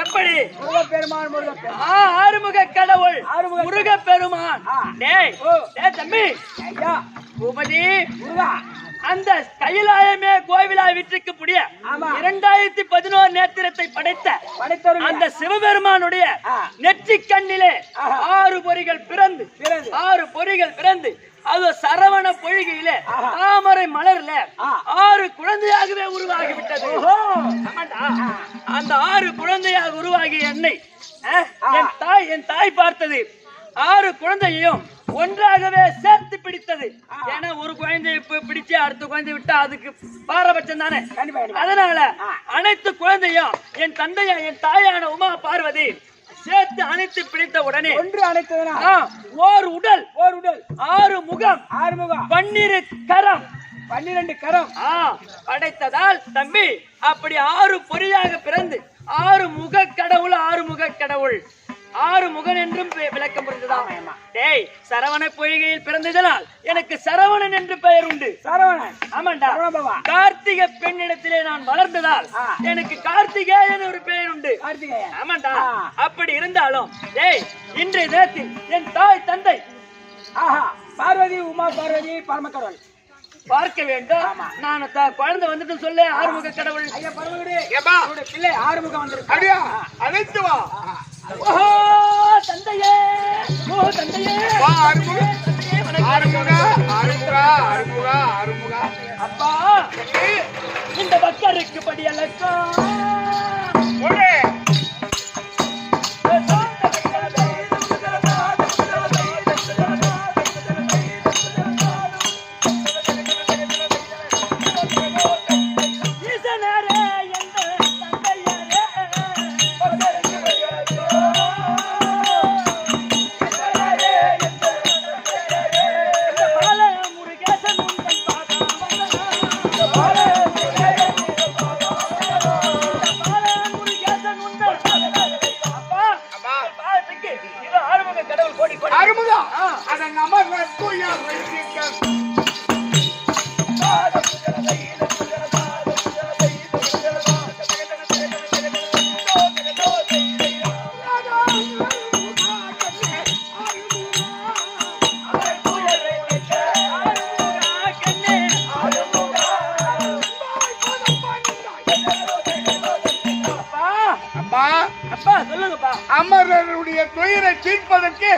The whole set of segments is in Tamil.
எப்படி ஆறுமுக கடவுள் முருக பெருமான். தம்பி பூபதி, அந்த கைலாயமே கோவிலா விற்றிருக்கக்கூடிய 2011 நேத்திரத்தை படைத்த அந்த சிவபெருமானுடைய நெற்றி கண்ணிலே 6 பொறிகள் பிறந்து அது சரவண பொய்கையிலே தாமரை மலர்ல 6 குழந்தையாகவே உருவாகிவிட்டது. அந்த 6 குழந்தையாக உருவாகிய என்னை என் தாய் பார்த்தது 6 குழந்தையையும் ஒன்றாகவே சேர்த்து பிடித்தது. ஏன்னா ஒரு குழந்தைய பிடிச்சு அடுத்த குழந்தை விட்டா அதுக்கு பாரபட்சம் தானே. அதனால அனைத்து குழந்தையும் என் தாயான உமா பார்வதி சேர்த்து அணைத்து பிடித்த உடனே ஒன்று அணைத்தது ஓர் உடல் 6 முகம் 12 கரம் 12 கரம் படைத்ததால் தம்பி அப்படி 6 பொறியாக பிறந்து 6 முக கடவுள் 6 முகன் என்றும் விளக்கம் புரிந்ததாம். டேய், சரவண பொய்கையில் பிறந்ததனால் எனக்கு சரவணன் என்று பெயர் உண்டு. சரவணன், ஆமாண்டா. கார்த்திகை பெண்ணிடத்திலே நான் வளர்ந்ததால் எனக்கு கார்த்திகேயன் ஒரு பெயர் உண்டு. ஆமாண்டா. அப்படி இருந்தாலும் டேய், இன்றைய தினத்தில் என் தாய் தந்தை பார்வதி உமா பார்வதி பரமக்கடவுள் பார்க்க வேண்டும். நான் குழந்தை வந்துட்டு சொல்ல ஆறுமுக கடவுள் பிள்ளை ஆறுமுகம் வந்து அழைத்து வா. ஓஹோ தந்தையே, அப்பா இந்த பக்கருக்கு படி அழைக்கும். அமரருடைய துயரை தீர்ப்பதற்கு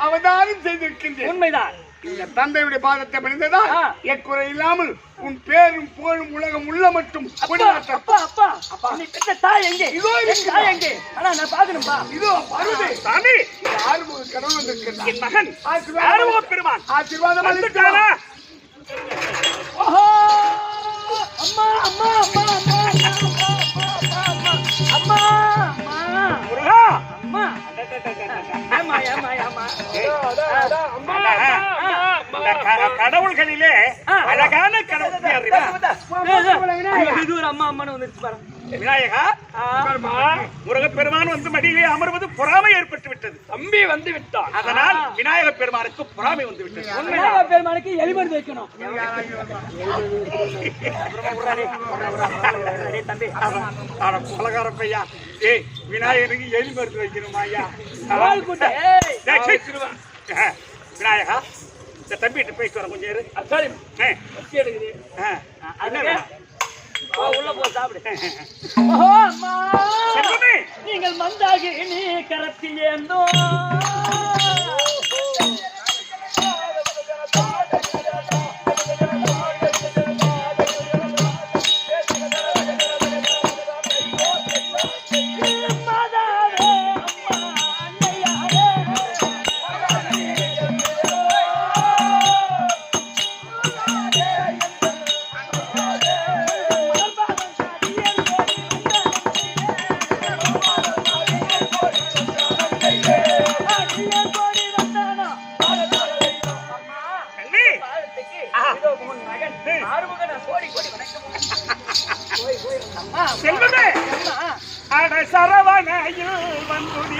அவதாரம் செய்திருக்கின்றேன். உண்மைதான். இந்த தந்தையுடைய பாதத்தை பணிந்ததால் எக்குறை இல்லாமல் உன் பேரும் போலும் உலகம் உள்ள மட்டும் தாய் எங்கே? நான் பாக்கணும்பா. இதோ சாமி, ஆறுமுக கடவுள் வந்திருக்கிறார். என் மகன் ஆறுமுக பெருமான் ஆசீர்வாதம் அளித்தாரா? ஓஹோ அம்மா அம்மா அம்மா அம்மா முருகா அம்மா கடவுள்களிலே அழகான கடவுள் அம்மா அம்மான்னு வந்துருச்சு பாருங்க. விநாயகா, முருகப் பெருமான் வந்து மடியிலே அமர்வது பொறாமை ஏற்பட்டு விட்டது. தம்பி வந்து விட்டான். அதனால் விநாயக பெருமானுக்கு பொறாமை வந்து விட்டது. விநாயக பெருமானுக்கு எலிமருந்து வைக்கணும். தம்பி பலகார பையா, ஏய் விநாயகனுக்கு எலிமருந்து வைக்கணுமா ஐயா? விநாயகா, இந்த தம்பிட்டு போயிட்டு வர கொஞ்சம் இரு. உள்ள போ சாப்பிடு. நீங்கள் மந்தாகி நீ கரத்தில் ஏந்தோ சரவணையில் வந்துடி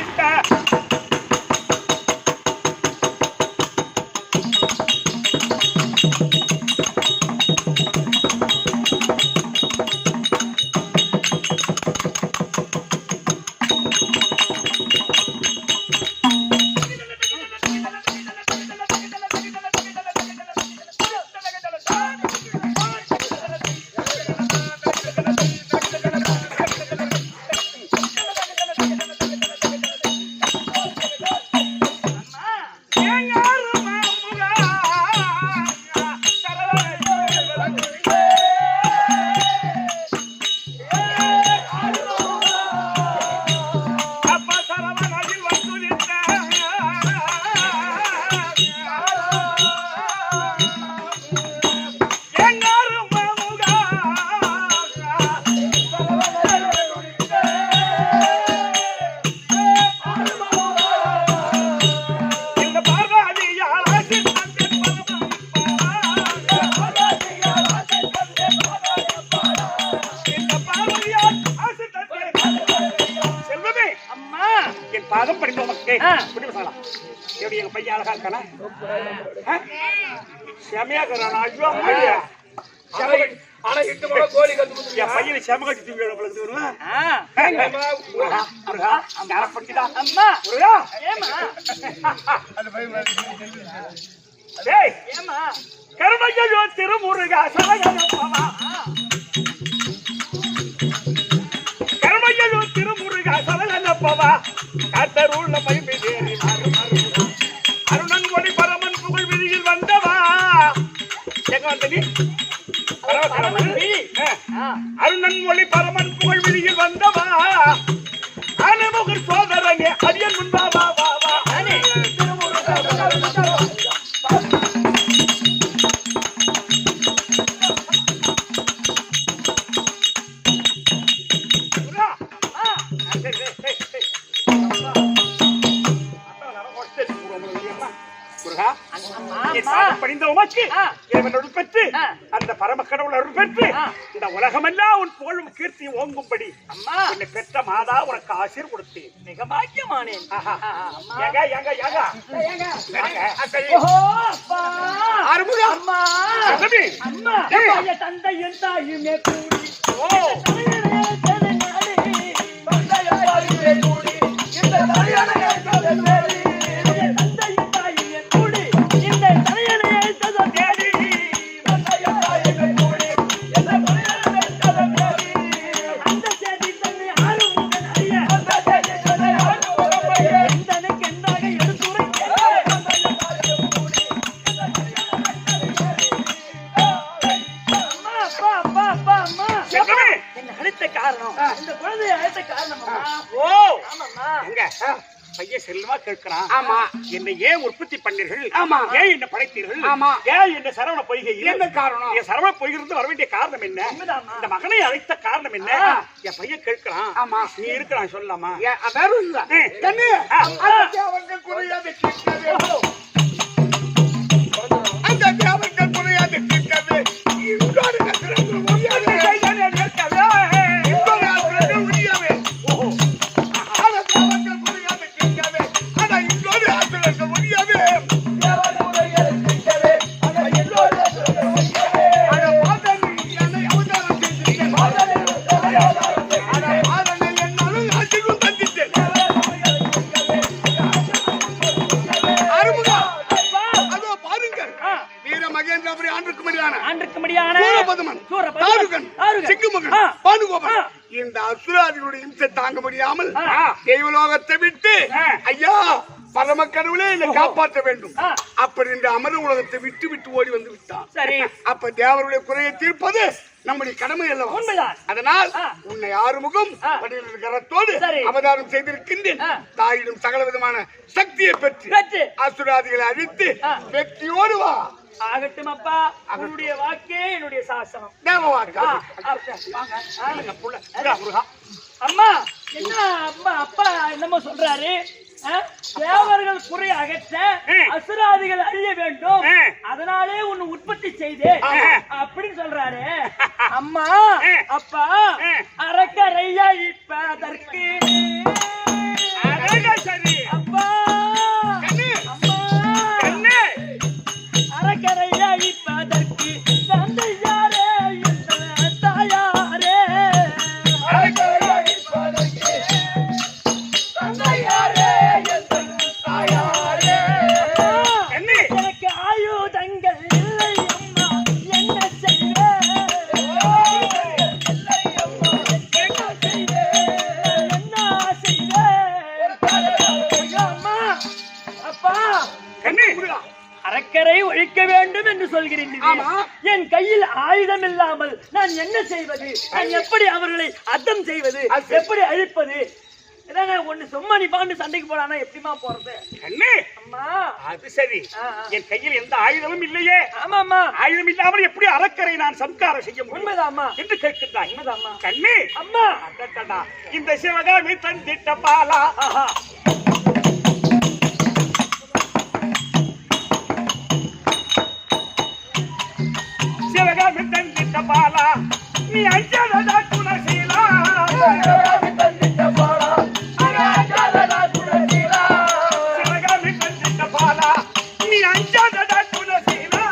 பாதம் படித்த உனக்கு எப்படி எங்க பையன் அழகா இருக்கானா செமையா இருக்கிறானா ஐயோ ஆனா இட்டு போல கோழி கத்து என் பையனை செம கட்டி தூக்கி பழகுது வருவேன் அம்மா கருமையோ திருமுருகா சலகனப்பவா கருமையோ திருமுருகா சலகனப்பவா காத்தருள்ள மைமிதேரி அருணன் ஒளி பரமன் புகழ் விதியில் வந்தவா எங்க வந்த நீ அருணன் ஒளி பரமன் புகழ் விதியில் வந்தவா அனுமுகர் சோதரனே அரியன் முன்பாவா வா படிந்த உமக்கு இறைவனோடு பெற்று அந்த பரம கடவுள் அருள் பெற்று இந்த உலகமெல்லாம் உன் புகழும் கீர்த்தி ஓங்கும்படி உன்னை பெற்ற மாதா உனக்கு ஆசீர் கொடுத்தேன். மிக பாக்கியமானேன். தந்தையின் தாயுமே கூடி செல்வா கேட்கிறான். ஆமா, என்னை ஏன் உற்பத்தி பண்ணீர்கள்? ஆமா, ஏன் என்ன படைத்தீர்கள்? ஆமா, ஏன் என்ன சரவண பொய்கையில் என்ன காரணம்? என் சரவண பொய்கிருந்து வர வேண்டிய காரணம் என்ன? இந்த மகனை அழைத்த காரணம் என்ன? என் பையன் கேட்கிறான். ஆமா, நீ இருக்கிறான் சொல்லலாமா? இந்த அசுராதிகளுடைய இம்சை தாங்க முடியாமல் தெய்வலோகத்தை விட்டு ஐயா பரம கடவுளே என்னை காப்பாற்ற வேண்டும் அப்படி இந்த அமர உலகத்தை விட்டு விட்டு ஓடி வந்து விட்டான். சரி, அப்ப தேவருடைய குறையை தீர்ப்பது நம்முடைய கடமை அல்லவா? அதனால் உன்னை ஆறுமுகம் கரத்தோடு அவதாரம் செய்திருக்கின்றேன். தாயிடம் சகல விதமான சக்தியை பெற்று அசுராதிகளை அழித்து வெற்றியோடு வா. ஆகட்டும் அப்பா, உன்னுடைய வாக்கே என்னுடைய சாசனம். அம்மா என்ன அம்மா அப்பா என்னமோ சொல்றாரு? தேவர்கள் குறை அகற்ற அசுராதிகள் அழிய வேண்டும், அதனாலே உன்னை உற்பத்தி செய்தேன் அப்படின்னு சொல்றாரு. அம்மா அப்பா அரக்கரையா இப்பதற்கு அப்பா கண்ணே அரக்கரை ஒழிக்க வேண்டும் என்று சொல்கிறேன். ஆமா. என் கையில் ஆயுதம் இல்லாமல் நான் என்ன செய்வது? நான் எப்படி அவர்களை அர்த்தம் செய்வது? எப்படி அழிப்பது? ஒண்ணு சும்மா நீ பாண்டு சண்டைக்கு போறானா எப்படிமா போறது? கண்ணே அம்மா அது சரி, என் கையில் எந்த ஆயுதமும் இல்லையே. ஆமாம்மா. ஆயுதம் இல்லாமல் எப்படி அரக்கரை நான் சம்காரம் செய்ய முடியும் உண்மைதாம்மா என்று கேட்கின்றாய். உண்மைதாம்மா. கண்ணே அம்மா அடடடா, இந்த சிவகாமி தந்திட்ட பாலா. ஆஹா சிவகாமி தந்திட்ட பாலா, நீ அஞ்சாதடா குணசீலா. சிவகாமி தந்திட்ட பாலா, சிவகாமி தந்திட்ட பாலா, நீ அஞ்சாதடா குணசீலா.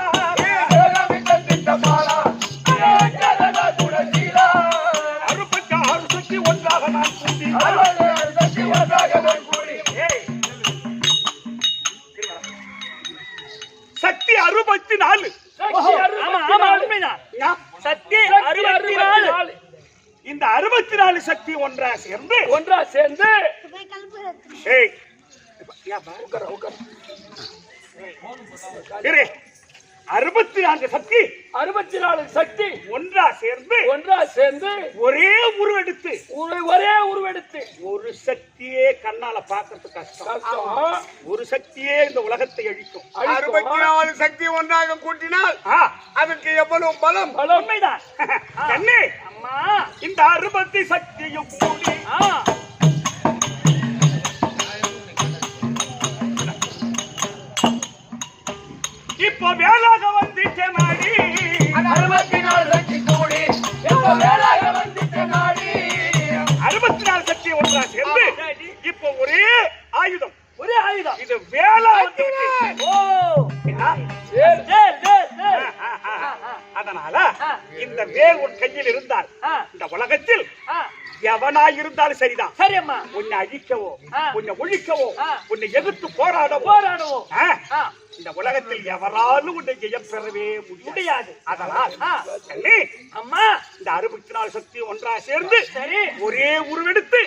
அறுபத்தி ஆறு சக்தி ஒன்றாக நான் கூட்டி. ஏய், சக்தி 64. ஆமா ஆமா உண்மைதான். சக்தி 64. இந்த 64 சக்தி ஒன்றா சேர்ந்து ஏய், இரு. 64 சக்தி 64 சக்தி ஒன்றா சேர்ந்து ஒரே உருவெடுத்து ஒரு சக்தியே கண்ணால பார்க்கறது கஷ்டம். ஒரு சக்தியே இந்த உலகத்தை அழிக்கும். 64 சக்தி ஒன்றாக கூட்டினால் அதற்கு எவ்வளவு பலம்? உண்மைதான். கண்ணே அம்மா இந்த 60 சக்தியும் கூடி இப்போ வேளாக வந்துச்சே நாடி. 64 சக்தி கூடி இப்போ வேளாக வந்துச்சே நாடி. 64 சக்தி ஒன்றா சேர்ந்து இப்போ ஒரே ஆயுதம் இது வேளா வந்து ஓ அதனால இந்த வேல் உன் கையில் இருந்தால் இந்த உலகத்தில் எவனாய் இருந்தாலும் சரிதான். சரி அம்மா. உன்னை அழிக்கவோ உன்னை ஒழிக்கவோ உன்னை எதிர்த்து போராடவோ இந்த உலகத்தில் எவராலும் உன்னை ஜெயம் பெறவே முடியாது. அதனால் கண்ணே அம்மா இந்த 64 சக்தி ஒன்றா சேர்ந்து சரி ஒரே உருவெடுத்து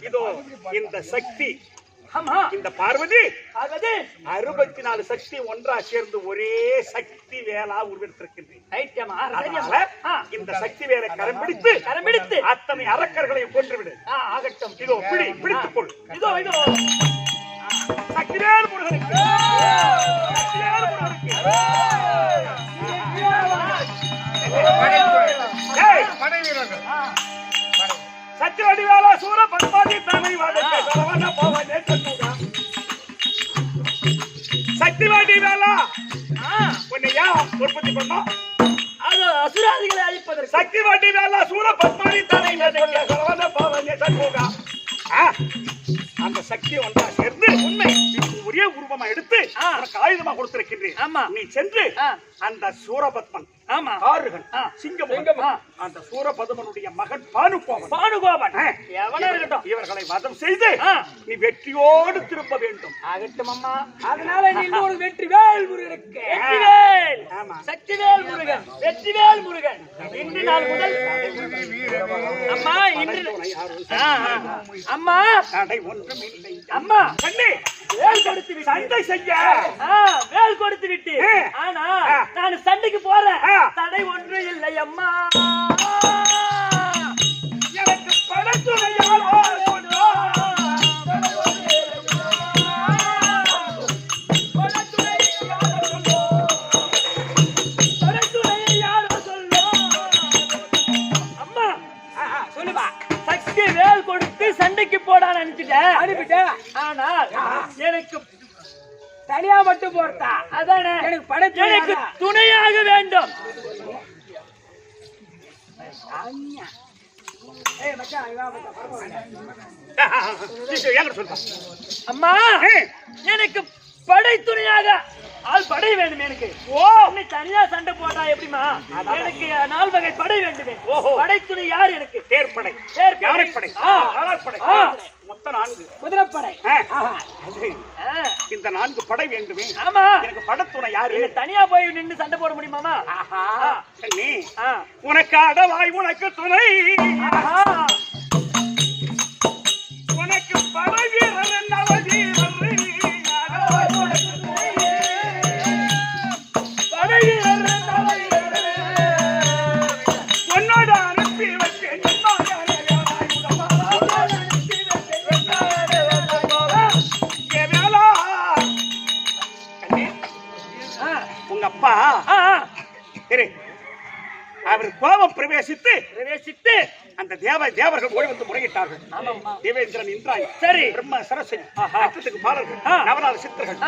இதோ இந்த சக்தி இந்த பார்வதி 64 சக்தி ஒன்றா சேர்ந்து ஒரே சக்தி வேளா உருவெடுத்திருக்கின்றேன். இந்த சக்தி வேலை கரம்பிடித்து அத்தனை அரக்கர்களை கொன்றுவிடு. ஆகட்டும். இதோ பிடித்துக் கொள். இதோ சக்திவேல் முருகனுக்கு. சக்திவேல் முருகனுக்கு. படை வீரர்கள் சத்தியவடி வேளா சூர பத்மாதி தனை வாதத்தை சரவண பவனே தன்னுடா. சத்தியவடி வேளா உன்னை ஏன் உற்பத்தி பண்ணோம்? அது அசுராதிகளை அழிப்பதற்கு. சத்தியவடி வேளா சூர பத்மாதி தனை வாதத்தை சரவண பவனே தன்னுடா. அந்த சக்தி ஒன்றா சேர்ந்து உண்மை ஒரே உருவமா எடுத்து உனக்கு ஆயுதமா கொடுத்திருக்கின்றேன். நீ சென்று அந்த சூரபத்மன் ஆறுகன் சிங்கம் அந்த சூரபத்மனுடைய மகன் பானுகோபன் எவனா இருக்கட்டும் இவர்களை வதம் செய்து நீ வெற்றியோடு திரும்ப வேண்டும். ஆகட்டும் அம்மா. அதனால நீ ஒரு வெற்றிவேல் முருகனுக்கு. வெற்றிவேல் சக்திவேல் முருகன் வெற்றிவேல் முருகன் இன்று நாள் முதல் அம்மா இன்று அம்மா தடை ஒன்றும் இல்லை. அம்மா கண்ணே வேல் கொடுத்து விட்டு சண்டை செய்ய வேல் கொடுத்து விட்டு ஆனா நான் சண்டைக்கு போறேன். தடை ஒன்று இல்லை அம்மா. எனக்கு படத்துணையாளோ அம்மா சொல்லுவா. சக்தி வேல் கொடுத்து சண்டைக்கு போடான்னு அனுப்பிட்டேன். ஆனால் எனக்கு தனியா மட்டும் போறதா? அதானே எனக்கு துணையாக வேண்டும். அம்மா எனக்கு படை துணையாக ஆள் படை வேண்டும். எனக்கு தனியா சண்டை போட்டா எப்படிமா? எனக்கு 4 வகை படை வேண்டுமே. படை துணை யார்? எனக்கு தேர்ப்படை யானைப்படை காலாட்படை மொத்தம் 4 குதிரைப்படை. இந்த 4 படை வேண்டுமே. ஆமா எனக்கு படத்துணை யாரு? தனியா போய் நின்று சண்டை போட முடியுமாமா? நீ உனக்கு அடவாய் உனக்கு துணை உனக்கு படை வீரர் என்ன வீரர் அவர் கோபம் பிரவேசித்து அந்த தேவர்கள் ஓடி வந்து முறையிட்டார்கள். தேவேந்திரன் இந்திராய், சரி, பிரம்ம சரஸ்வதி, அட்டத்துக்கு பாலர்கள், நவநாத சித்தர்கள்,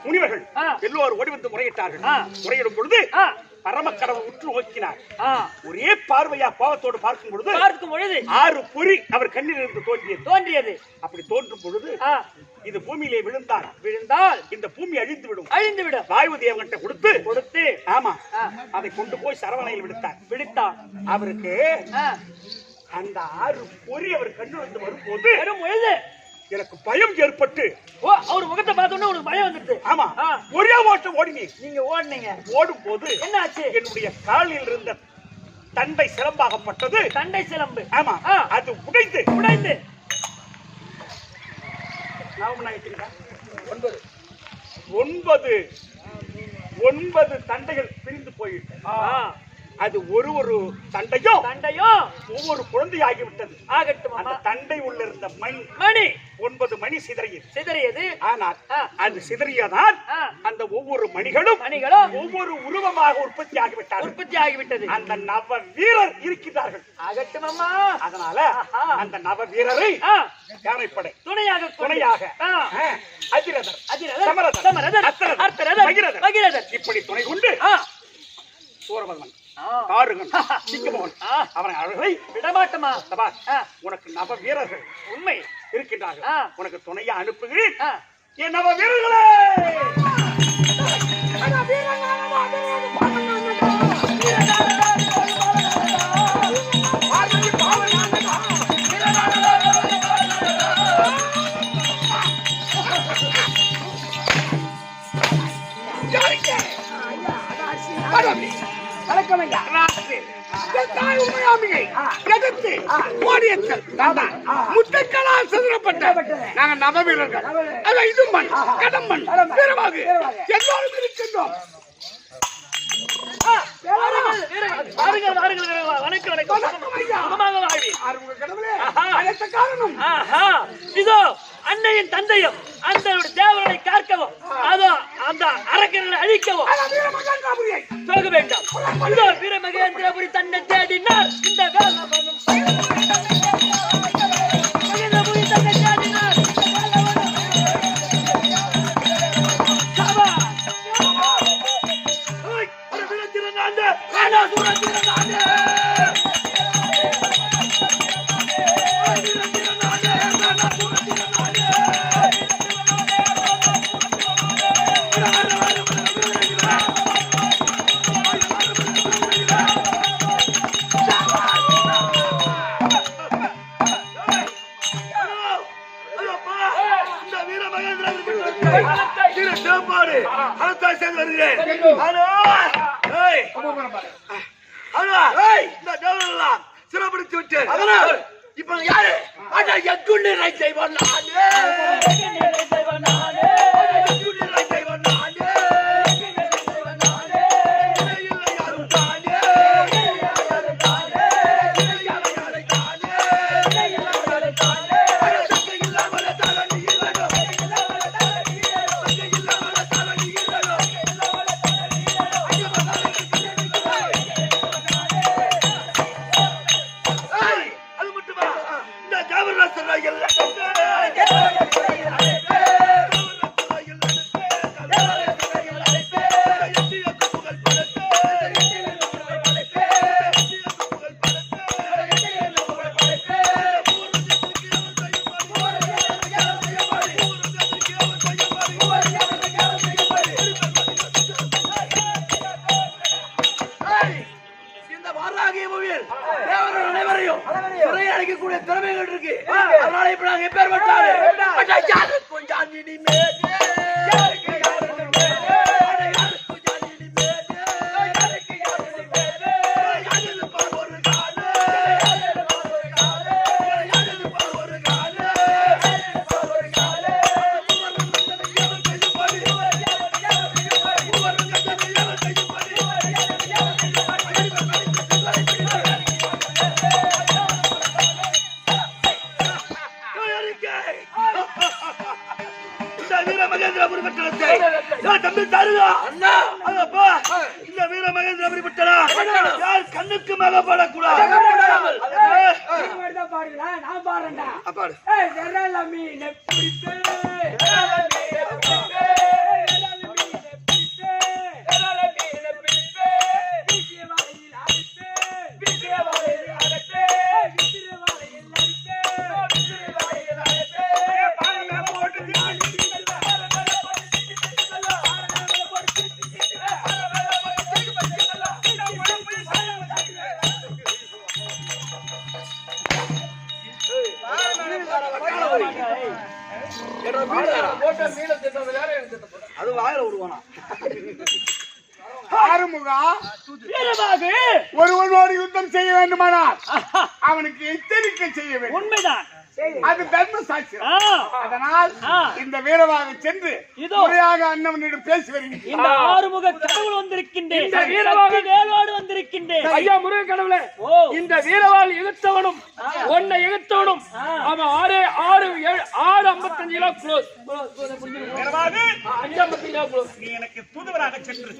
முனிவர்கள் எல்லோரும் ஓடி வந்து முறையிட்டார்கள். முறையிடும் பொழுது பரமக்கடவுள் உற்று நோக்கினார். ஒரே பார்வையா கோபத்தோடு பார்க்கும் பொழுது 6 பொறி அவர் கண்ணில் இருந்து தோன்றியது. அப்படி தோன்றும் பொழுது இது பூமியிலே விழுந்தால் இந்த பூமி அழிந்து விடும். வாயு தேவன்கிட்ட கொடுத்து ஆமா அதை கொண்டு போய் சரவணையில் விடுத்தார். அவருக்கு அந்த 6 பொறி அவர் கண்ணில் இருந்து வரும்போது எனக்கு பயம் ஏற்பட்டு, அவர் முகத்தை பார்த்தோன்னே உங்களுக்கு பயம் வந்துருச்சு. ஆமா, ஒரே ஓட்டம் நீங்க ஓடுனீங்க. ஓடும் போது என்னாச்சு? என்னுடைய காலில் இருந்த தண்டை சிலம்பாகப்பட்டது. தண்டை சிலம்பு, ஆமா, அது உடைந்து 9 தண்டைகள் பிரிந்து போயிட்டு, அது ஒரு தண்டையும் ஒவ்வொரு குழந்தையாகிவிட்டது. அந்த தண்டை உள்ள இருந்த மணி 9 மணி சிதறியது. ஆனால் அது சிதறியதால் அந்த ஒவ்வொரு மணிகளும் ஒவ்வொரு உருவமாக உற்பத்தி ஆகிவிட்டது. அந்த நவ வீரர் இருக்கிறார்கள். அதனால அந்த நவ வீரரை யானைப்படை துணையாக அதிரதர், சமரதர், அர்த்தரதர், பகிரதர் இப்படி துணை கொண்டு சூரபத்மன், காருகன், சிங்கமோகன் அவனை அழகை விடமாட்டமா, உனக்கு நவ வீரர்கள் உண்மை இருக்கின்றார்கள், உனக்கு துணையா அனுப்புகிறேன். என் நவ வீரர்களே, முட்டைக்களால் சிதறப்பட்ட நாங்கள் நவ வீரர்கள், இதுமன், கடம்பன், வீரமாக எல்லாரும் இருக்கின்றோம். இதோ அன்னையின் தந்தையும் அந்த தேவர்களை காக்கவும், அதோ அந்த அரக்கர்களை அழிக்கவும் போக வேண்டாம். இதோ வீரமகேந்திரபுரி தன்னை தேடினார். இந்த மகேந்திரபுரி தன்னை தேடினார். சிறப்படுத்தி விட்டு இப்ப யாரு செய்வான் சொன்னாங்க மகேந்திரபுரி பட்டணத்தை தம்பி தருகா அண்ணா அதப்பா இந்த வீர மகேந்திரபுரி பட்டணம் யார் கண்ணுக்கு மேல படக்கூடாது பாடுங்களா நான் பாடுறேன்டா பாடு அது வாயில விடுவானா ஆறுமுகா ஒருவனோடு யுத்தம் செய்ய வேண்டுமானால் அவனுக்கு எச்சரிக்கை செய்ய வேண்டும். உண்மைதான், அது தர்ம சாட்சியம். அதனால் இந்த வீரவாக சென்று முறையாக அண்ணவனிடம் பேசி வருகிறேன். இந்த ஆறுமுக கடவுள் வந்திருக்கின்றேன், இந்த வீரவாக வேலோடு வந்திருக்கின்றேன். ஐயா முருகன் கடவுளே, இந்த வீரவாள் எதிர்த்தவனும் உன்னை எதிர்த்தவனும் அவன் 6:55 கிலோ க்ளோஸ். நீ எனக்கு தூதுவராக சென்று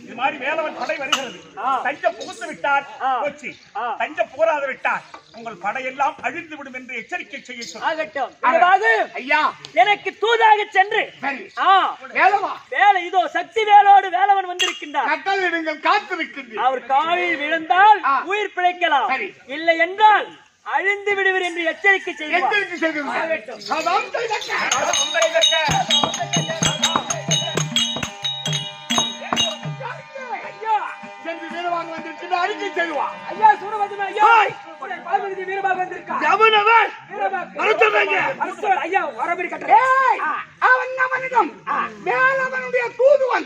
இது மாதிரி வேலவன் படை வருகிறது, தஞ்சை புகுந்து விட்டார் போச்சு, தஞ்சை போராது விட்டார் உங்கள் படையெல்லாம் அழிந்து விடும் என்று எச்சரிக்கை செய்ய ஐயா எனக்கு தூதாக சென்று வேலை இதோ சக்தி வேலோடு வேலவன் வந்திருக்கின்றார், காத்திருக்கின்றேன். அவர் காலில் விழுந்தால் உயிர் பிழைக்கலாம், இல்லை என்றால் அழிந்து விடுவர் என்று எச்சரிக்கை செய்வார். அறிக்கை செய்வார். ஐயா சூரபத்மன் ஐயா பால்மதி வீரபாக வந்திருக்கார். எவனவன் ஐயா வரபடி கட்டளை. அவன் நம்மனிடம் வேலவனுடைய தூதுவன்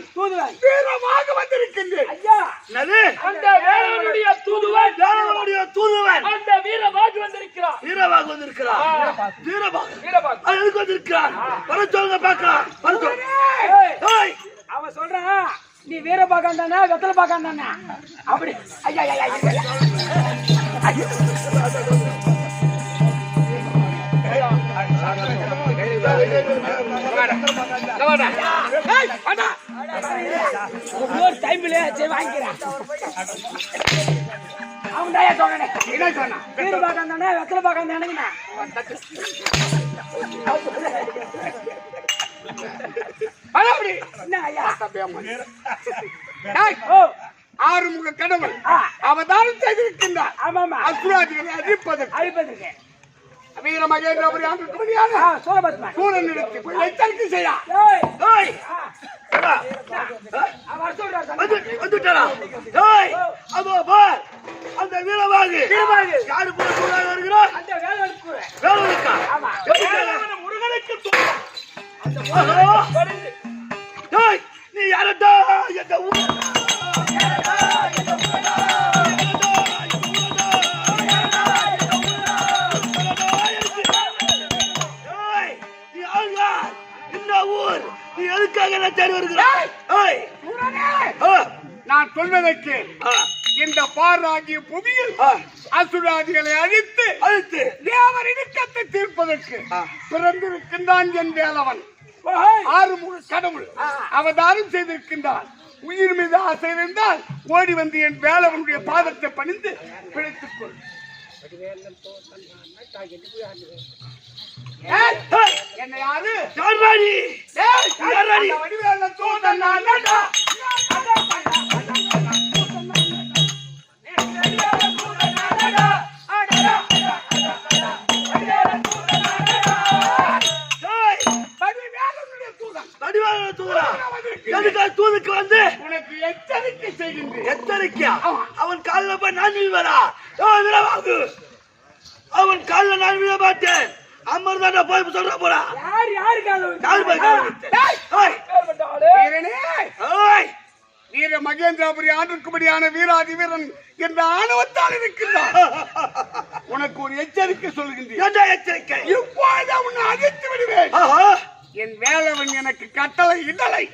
வீரமாக வந்திருக்கின்றேன். ஐயா என்னது? அந்த வேலவனுடைய தூதுவன் அந்த வீரமாக வந்திருக்கிறார். வீரபாக அது எதுக்கு வந்திருக்கிறார்? வர சொல்லுங்க பார்க்கலாம். வர சொல்லுங்க. அவன் சொல்றான் நீ வீரபாகம் தானே வெத்தலை பாக்கம் தானே அப்படி. ஐயா ஐயா டைம்ல வாங்கிக்கிறேன். அவன் தாயா சொன்னே என்ன சொன்னா? வீரபாகம் தானே வெத்தலை பாக்கம் தானே. ஆறுமுக கடவுள் அவதாரம் செய்திருக்கின்றார். அசுராதிகளை அழிப்பதற்கு வீர மகேந்திரபுரி சூழலிடத்து எச்சரிக்கை செய்ய அந்த வீரவாகு யாரு வருகிறார்? முருகனுக்கு நீ யாரட்டா எங்க ஊர் நீ எதுக்காக தேடி வருகிறாய்? நான் சொல்வதற்கு இந்த பாராகிய புவியில் அசுராதிகளை அழித்து தேவர் இடுக்கத்தை தீர்ப்பதற்கு பிறந்திருக்கின்றான் என் வேலவன். ஆறுமுக கடவுள் அவதாரம் செய்திருக்கின்றான். உயிர் மீது ஆசை இருந்தால் ஓடி வந்து என் வேலவனுடைய பாதத்தை பணிந்து பிழைத்துக் கொள். என்ன யாரு? வடிவேலன் தோன்றன் தூதுக்கு வந்து உனக்கு எச்சரிக்கை செய்கின்றேன். எச்சரிக்கையா? அவன் காலில் போய் நான் விழுவரா? அவன் காலில் நான் விழ மாட்டேன். அம்மர்தான போய் சொல்ற போறா. வீர மகேந்திரபுரி ஆண்டுக்கும்படியான வீராதி வீரன் என்ற ஆணவத்தால் இருக்கின்றான். உனக்கு ஒரு எச்சரிக்கை சொல்கின்றேன். என்ன எச்சரிக்கை? இப்போது உன்னை அழித்து விடுவேன். என் வேலவன் எனக்கு கட்டளை இடலை,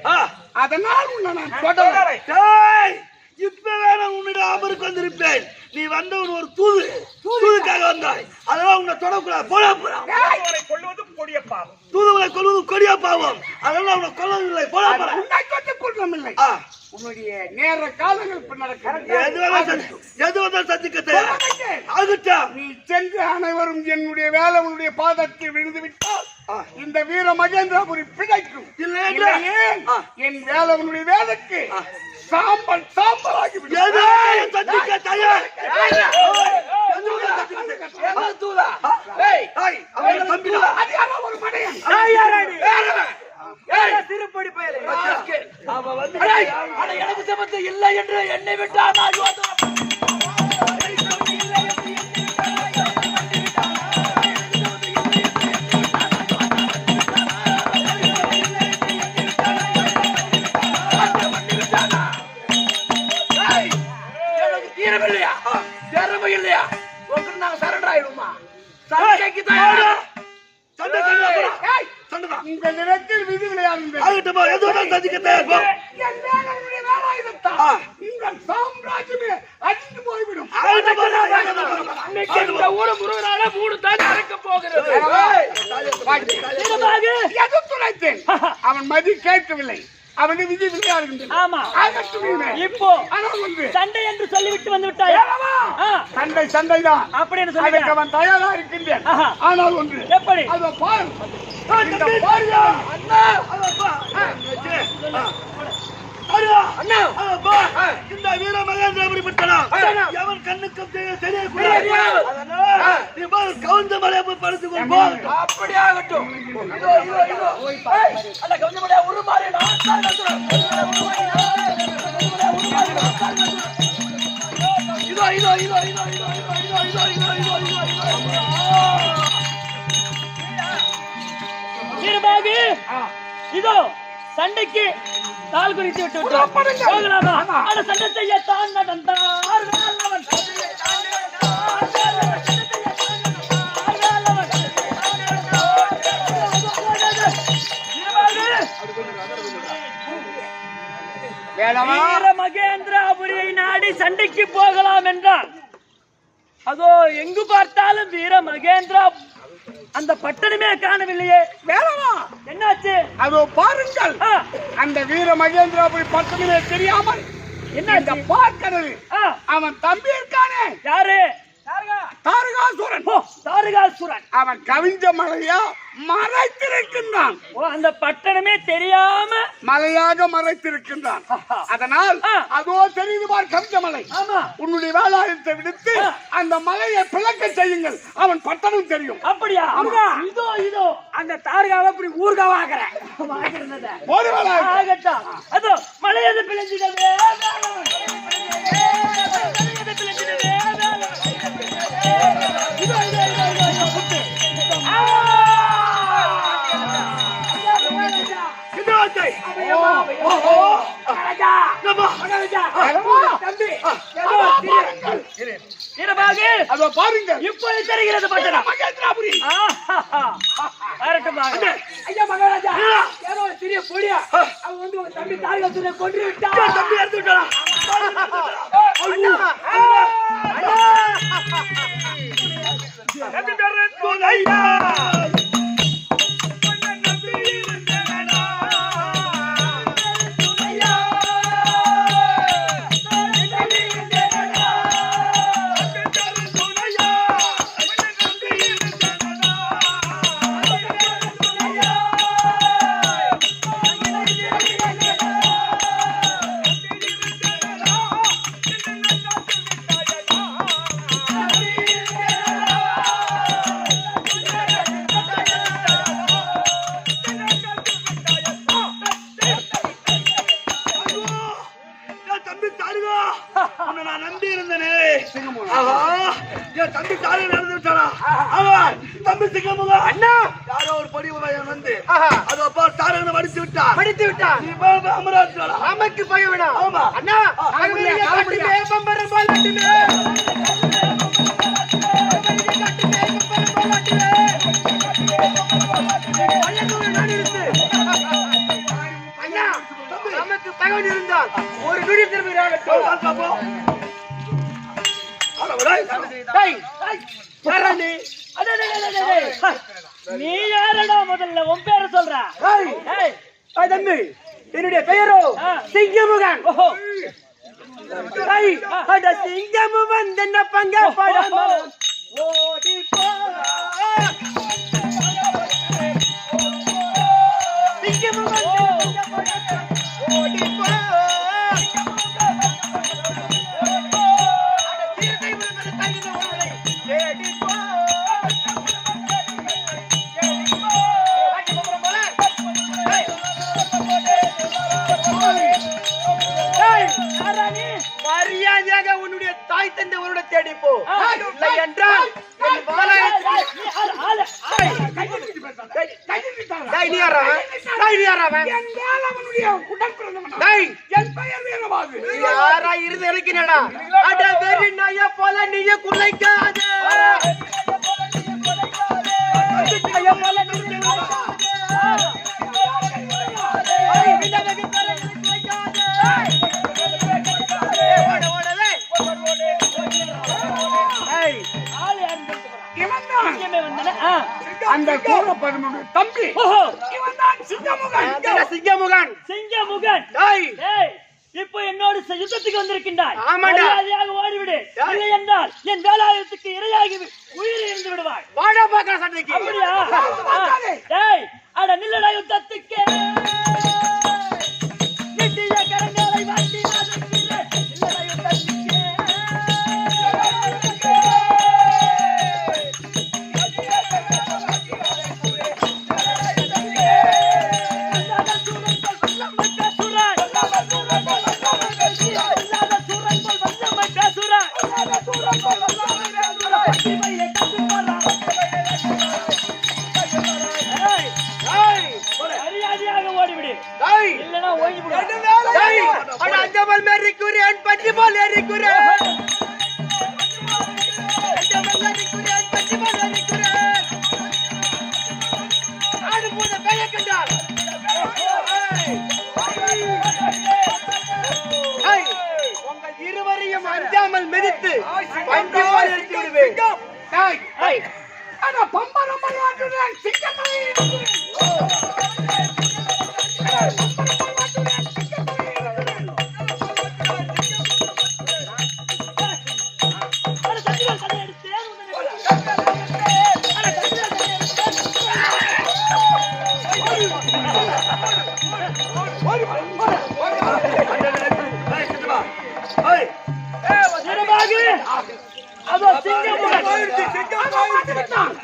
அதனால் உன்னை நான் தொடலை. இப்ப வேற உன்னிடம் அமருக்கு வந்திருப்பேன். நீ வந்தவன் ஒரு தூதுக்காக வந்தாய். அதெல்லாம் உன்னை தொடக்கூடாது. கொள்வது கொடிய பாவம். தூதுவனை கொள்வது கொடிய பாவம். அதெல்லாம் உன்னை கொல்லவில்லை. கொள்ளவில்லை. உன்னுடைய நேர காலங்கள் எது சந்திக்க தயார். நீ சென்று அனைவரும் என்னுடைய வேலை உன்னுடைய பாதத்தில் விழுந்து விட்டால் இந்த வீர மகேந்திரபுரி பிழைக்கும். என் வேலை உன்னுடைய வேலைக்கு சாம்பல் சாம்பலாகி சந்திக்க தயார். திருப்படி எனக்கு சம்பந்தம் இல்லை என்று என்னை விட்டார். தீரமில்லையா திறமை இல்லையா உங்களுக்கு நாங்க சரண்டர் ஆயிடுமா? சண்டைக்கு தயாரா? இந்த நிலத்தில் விதி விளையாடுங்கள். உங்கள் சாம்ராஜ்யமே அழிந்து போய்விடும். ஊரு முருகனால 3 தான் நடக்க போகிறது. துளைத்தேன். அவன் மதி கேட்கவில்லை. அவனை விதி விளையாடுகின்றன. ஆமா. இப்போ சண்டை என்று சொல்லிவிட்டு வந்து விட்டாயா? சண்டைதான் அப்படின்னு சொல்லி அவன் தயாரா இருக்கின்றேன். ஆனால் ஒன்று எப்படி? அதோ பார். இந்த வீர மகேந்திரபுரி பட்டணம் எவன் கண்ணுக்கும் தெரியக்கூடாது. நீ கவுந்த மலையை போய் படுத்துக் கொள்போ. அப்படி ஆகட்டும். கவுந்த மலையா உருமாறி இதோ சண்டைக்கு கால் குறித்து விட்டு போகலாமா? அந்த சண்டை செய்ய தான் நடந்தார். வீர மகேந்திரபுரியை நாடி சண்டைக்கு போகலாம் என்றால் அதோ எங்கு பார்த்தாலும் வீர மகேந்திரா அந்த பட்டணமே காணவில்லையே. வேணாமா? என்னாச்சு? அதோ பாருங்கள். அந்த வீர மகேந்திரபுரி பட்டணமே தெரியாமல் என்ன பார்க்கிறது? அவன் தம்பி இருக்கானே. யாரு? தாரகாசுரன். தாரகாசுரன் அவன் கவிஞ்ச மலையா மறைத்திருக்கின்றான். அந்த பட்டணமே தெரியாம மலையாக மறைத்திருக்கின்றான். அதனால் அதோ தெரியுது பார் கவிஞ்ச மலை. உன்னுடைய வேலாயத்தை விடுத்து அந்த மலையை பிளக்க செய்யுங்கள். அவன் பட்டணம் தெரியும். அப்படியா? இதோ இதோ அந்த தாரகாவை அப்படி ஊர்காவாகிற ஒரு வேலாயம் ஆகட்டும். அதோ மலையது பிழைஞ்சிடவே பாருங்கள். இப்போது தெரிகிறது பட்டணம் மகேந்திரபுரி. ஐயா மகாராஜா, ஏதோ சிறிய பொடியா அவன் வந்து உங்க தம்பி தாரகாசுரனை கொன்று விட்டான். தம்பி எடுத்து விட்டான். நான் நம்பி இருந்தேனே. என் தம்பி தாரே நடந்து விட்டானா? தம்பி சிங்கமுக அண்ணா யாரோ ஒரு படி வந்து அது அப்பா தாரகனை மடித்து விட்டா. நீ அமராஜா நமக்கு பயம் வேணாம். ஆமா அண்ணா நமக்கு தகவல் இருந்தால் ஒரு நொடி திரும்பி நீ யாரடா முதல்ல உன் பேரை சொல்ற? தம்பி என்னுடைய பெயரோ சிங்கமுகன். சிங்கமு வந்த பங்க படம் ஓடி போ. சிங்கமு ஓடி போ. மரியாதையாக உன்னுடைய தாய் தந்தை உன்னோட தேடி போ. இல்லை என்றால் போல நீயே குலைக்காத. அந்த கோபப்படுமுடைய தம்பி சிங்கமுகன். சிங்கமுகன் இப்போ என்னோடு யுத்தத்துக்கு வந்திருக்கின்றாய். மரியாதையாக ஓடிவிடு. இல்லை என்றால் என் வேலாயுதத்துக்கு இரையாகி உயிரை இருந்து விடுவாய். வாடா பாக்க சண்டைக்கு. அப்படியா? டேய் அட நில்லடா யுத்தத்துக்கு. நித்திய கரங்களை வாட்டி நாதக்கிற நில்லடா யுத்தத்துக்கு. இருவரையும் அஞ்சாமல் மிதித்து பஞ்சமால் எடுத்து விடுவேன்.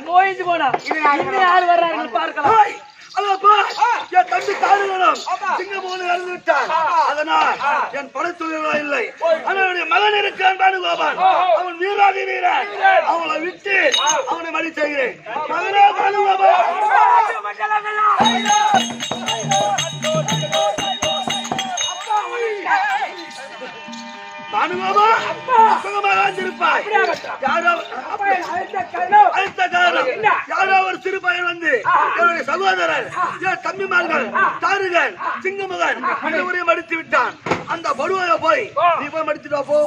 நோய்ந்து போனா இன்னும் யாரு வர்றாங்கன்னு பார்க்கலாம். தம்பி தாருங்களும் சிங்கமோகன் இறந்து விட்டான். அதனால் என் படைத்தொழிலா இல்லை. அவனுடைய மகன் இருக்கான் பானுகோபான். அவன் வீராதி வீரன். அவனை விட்டு அவனை மடி செய்கிறேன். மகனே பானுகோபான். யாரோ ஒரு சிறு பையன் வந்து என்னுடைய சகோதரர் தம்பிமார்கள் தாருகள் சிங்கமுகன் இருவரையும் மடித்து விட்டான். அந்த படுவைய போய் நீ போய் மடித்துட்டா போ.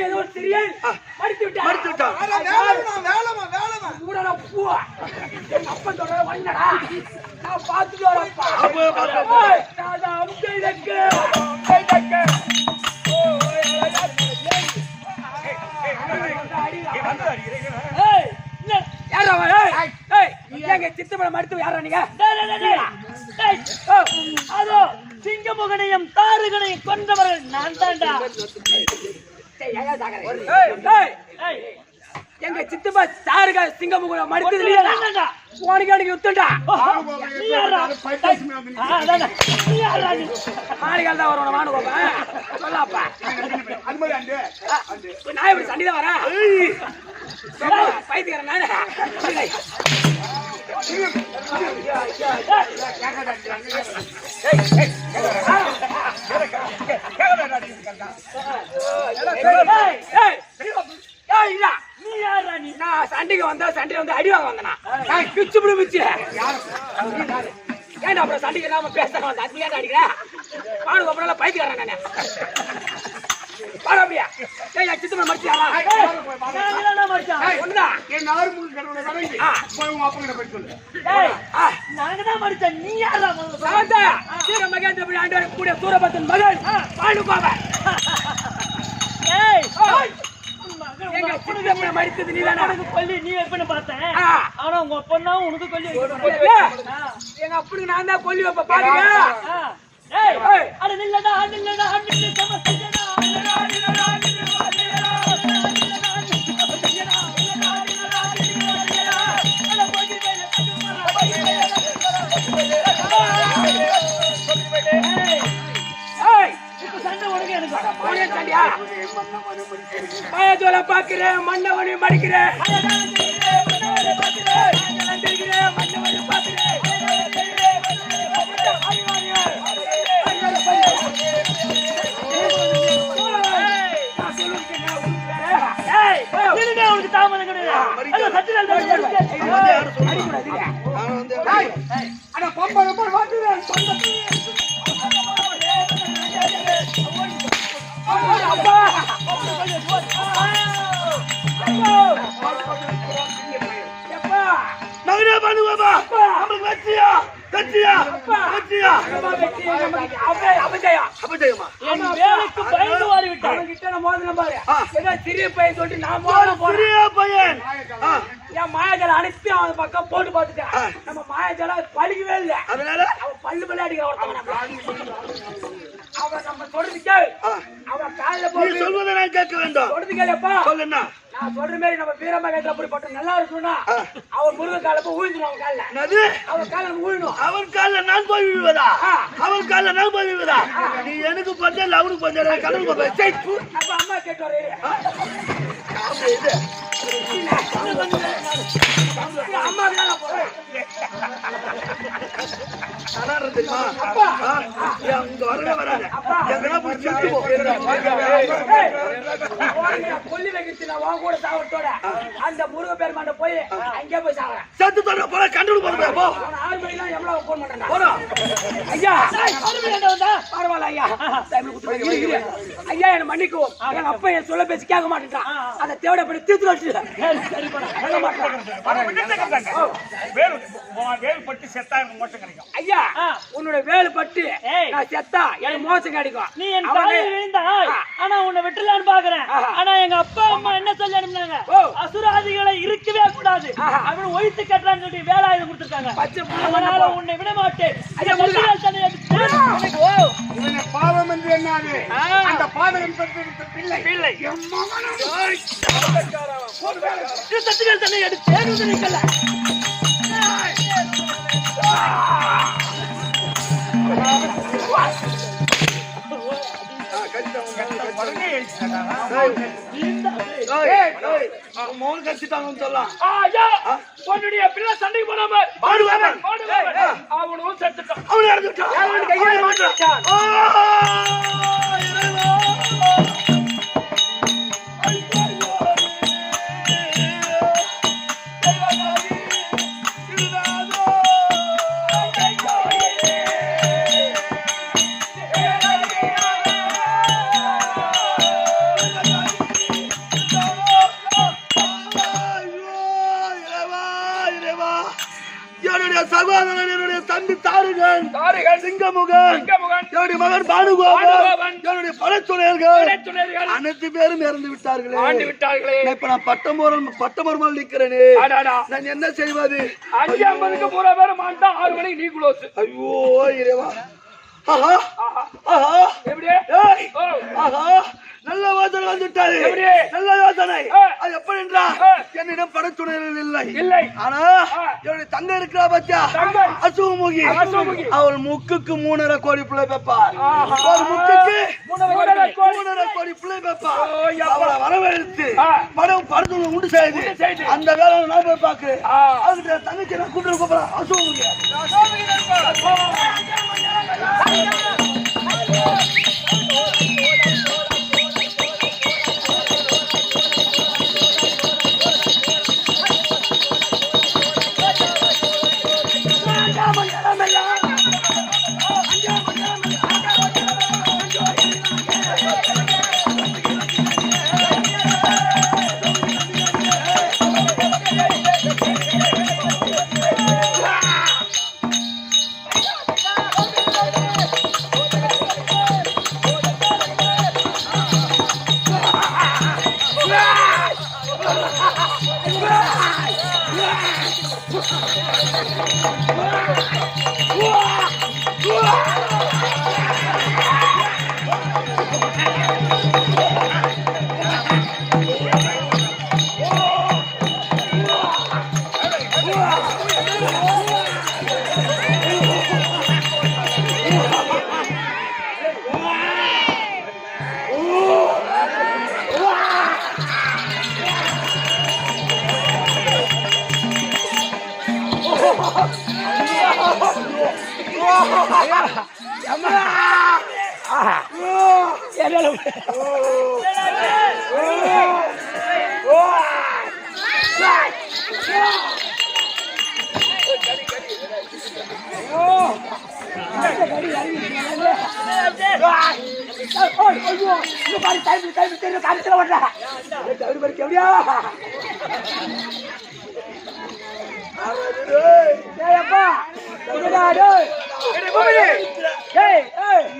ஏதோ சிறியல் மடித்து விட்டான். நான் பார்த்துட்டு சித்தப்பட மருத்துவ யாரா நீங்க? அதோ சிங்கமுகனையும் தாருகனையும் கொண்டவர்கள் நான் தாண்டா. எங்க சித்தப்பா தாருக சிங்கமுகனை மடித்தது இல்லையா? உனக்கு அன்னைக்கு யுத்தம்டா. மாளிகால் தான் வரும் மானுகோப்பா சொல்லாப்பா. நான் எப்படி சண்டையில வரேன் பைத்தியக்காரன் நானு. நீ யாரா? நீ நான் சண்டைக்கு வந்தா சண்டையில வந்து அடி வாங்க வந்தனா பிச்சு பிடி பிச்சு. ஏன்டா அப்புறம் சண்டைக்கு நாம பேச வந்தா அது ஏன்டா அடிக்கிற? பானுக்கு அப்புறம் பைத்தியக்காரன் நானு. பாரம்பியா ஏய் சித்தமா மச்சாரா நான் மச்சான் ஒண்ணா என் ஆறுமுக கடவுளை வணங்கி போய் உங்க அப்பா கிட்ட போய் சொல்லு. டேய் நாங்க தான் மச்சான் நீ யாரா முதல்ல சாந்தா சீர மகேந்திரபுரி ஆண்டவர் கூட சூரபத்தன் மகன் பாலுபாவன் ஏய் எங்க அப்பனுக்கு எப்படி மடித்தது நீ தானே உனக்கு கொல்லி நீ எப்பன்னு பார்த்தேன் ஆனா உங்க பொண்ணா உனக்கு கொல்லி எங்க அப்பனுக்கு நான் தான் கொல்லி வைப்ப பாருங்க ஏய் அட நில்லடா நில்லடா நில்லு சமஸ்தடா பயத்தோல பாக்குறேன் மன்னவனி மடிக்கிறேன் உனக்கு தாமதம் கிடையாது மகனே பண்ணுவாப்பா நமக்கு வெற்றியா வெற்றியா வெற்றியா அபஜயமா என் வேலைக்கு பயந்து வாரி விட்டான் கிட்ட நான் மோதிரம் பாரு ஏதோ சிறிய பையன் சொல்லிட்டு நான் மோதிரம் சிறிய பையன் என் மாயாஜால அனுப்பி அவன் பக்கம் போட்டு பார்த்துட்டேன் நம்ம மாயாஜால பழிக்கவே இல்லை அதனால அவன் பல்லு பல்லு அடிக்கிற அவன் நம்ம சொல்றது கேள் அவன் காலையில போய் சொல்வதை நான் கேட்க வேண்டும் சொல்றது கேளுப்பா சொல்லுண்ணா நான் சொல்ற மாதிரி நம்ம வீரமகேந்திர அப்படிப்பட்ட நல்லா இருக்கணும்னா அவன் முருகன் கால போய் ஊழிக்கணும் அவன் காலில் அவன் கால ஊழணும் அவன் காலில் நான் போய் விழுவதா அவன் காலில் நான் போய் விழுவதா நீ எனக்கு பஞ்சம் அவனுக்கு பஞ்சம் கடவுள் அப்ப அம்மா கேட்டு அம்மா கொல்லி வைக்கிறேன் கூட சாவத்தோட அந்த முருக பேர் மாட்ட போய் அங்கே போய் சாவறேன் சத்து தொட போல கண்டுபிடி போறேன் போ 6 மணிக்கு எவ்வளவு போன் பண்றேன் போறோம் ஐயா பரவாயில்ல ஐயா ஐயா என்ன மன்னிக்கும் எங்க அப்பா என் சொல்ல பேசி கேட்க மாட்டேன் அதை தேவைப்படி தீர்த்து வச்சு ஐயா உன்னோட வேலு பட்டு நான் செத்தா எனக்கு மோசம் கிடைக்கும் நீ என் காலில் விழுந்தாய் ஆனா உன்னை விட்டுலான்னு பாக்குறேன் ஆனா எங்க அப்பா அம்மா என்ன சொல்லி அனுப்பினாங்க அசுராதிகளை இருக்கவே கூடாது அவன் ஒழித்து கட்டுறான்னு சொல்லி வேலாயுதம் கொடுத்துருக்காங்க அதனால உன்னை விட மாட்டேன் இவனை பாவம் என்று எண்ணாது அந்த பாதகம் பெற்றிருந்த பிள்ளை பிள்ளை சத்துக்கள் தன்னை எடுத்து நிற்கல மோன் கட்சிட்டாங்கன்னு சொல்லலாம் உன்னுடைய பிள்ளை சண்டைக்கு போனாம அவனும் செத்துட்டான் அவனு இறந்துட்டான் சகோதரன் என்னுடைய தம்பி தாருகன் சிங்கமுகன் என்னுடைய மகன் பானுகோபன் என்னுடைய படைத்துணையர்கள் அனைத்து பேரும் இறந்து விட்டார்களே இப்ப நான் பட்டமருமல் நிக்கிறேனே நான் என்ன செய்வது 5:50 பூரா பேர் மாட்டா 6 மணிக்கு நீ குளோஸ் ஐயோ இறைவா ஆஹா ஆஹா எப்படி ஆஹா நல்ல யோசனை வந்துட்டாரு நல்ல யோசனை அது எப்படி என்றா என்னிடம் படைத்துணையர்கள் இல்லை ஆனா என்னுடைய தங்க இருக்கிறா பத்தியா அசுமுகி அவள் முக்குக்கு 3.5 கோடி பிள்ளை பெப்பார் ஒரு முக்குக்கு 3.5 கோடி பிள்ளை பெப்பார் அவளை வரவழைத்து படம் படத்துல உண்டு செய்து அந்த வேலை நான் போய் பாக்குறேன் அதுக்கு தங்கச்சி நான் கூட்டு போறேன் அசுமுகி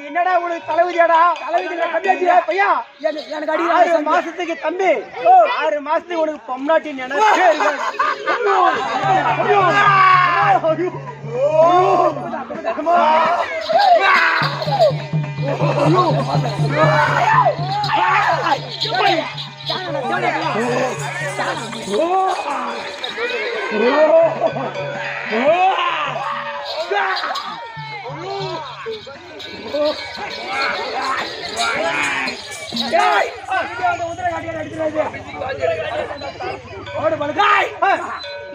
என்னடா உனக்கு தலைவிதியாடா? தலைவிதியா பையா? எனக்கு அடி 6 மாசத்துக்கு தம்பி, 6 மாசத்துக்கு உனக்கு பொம்னாட்டி நினைச்சே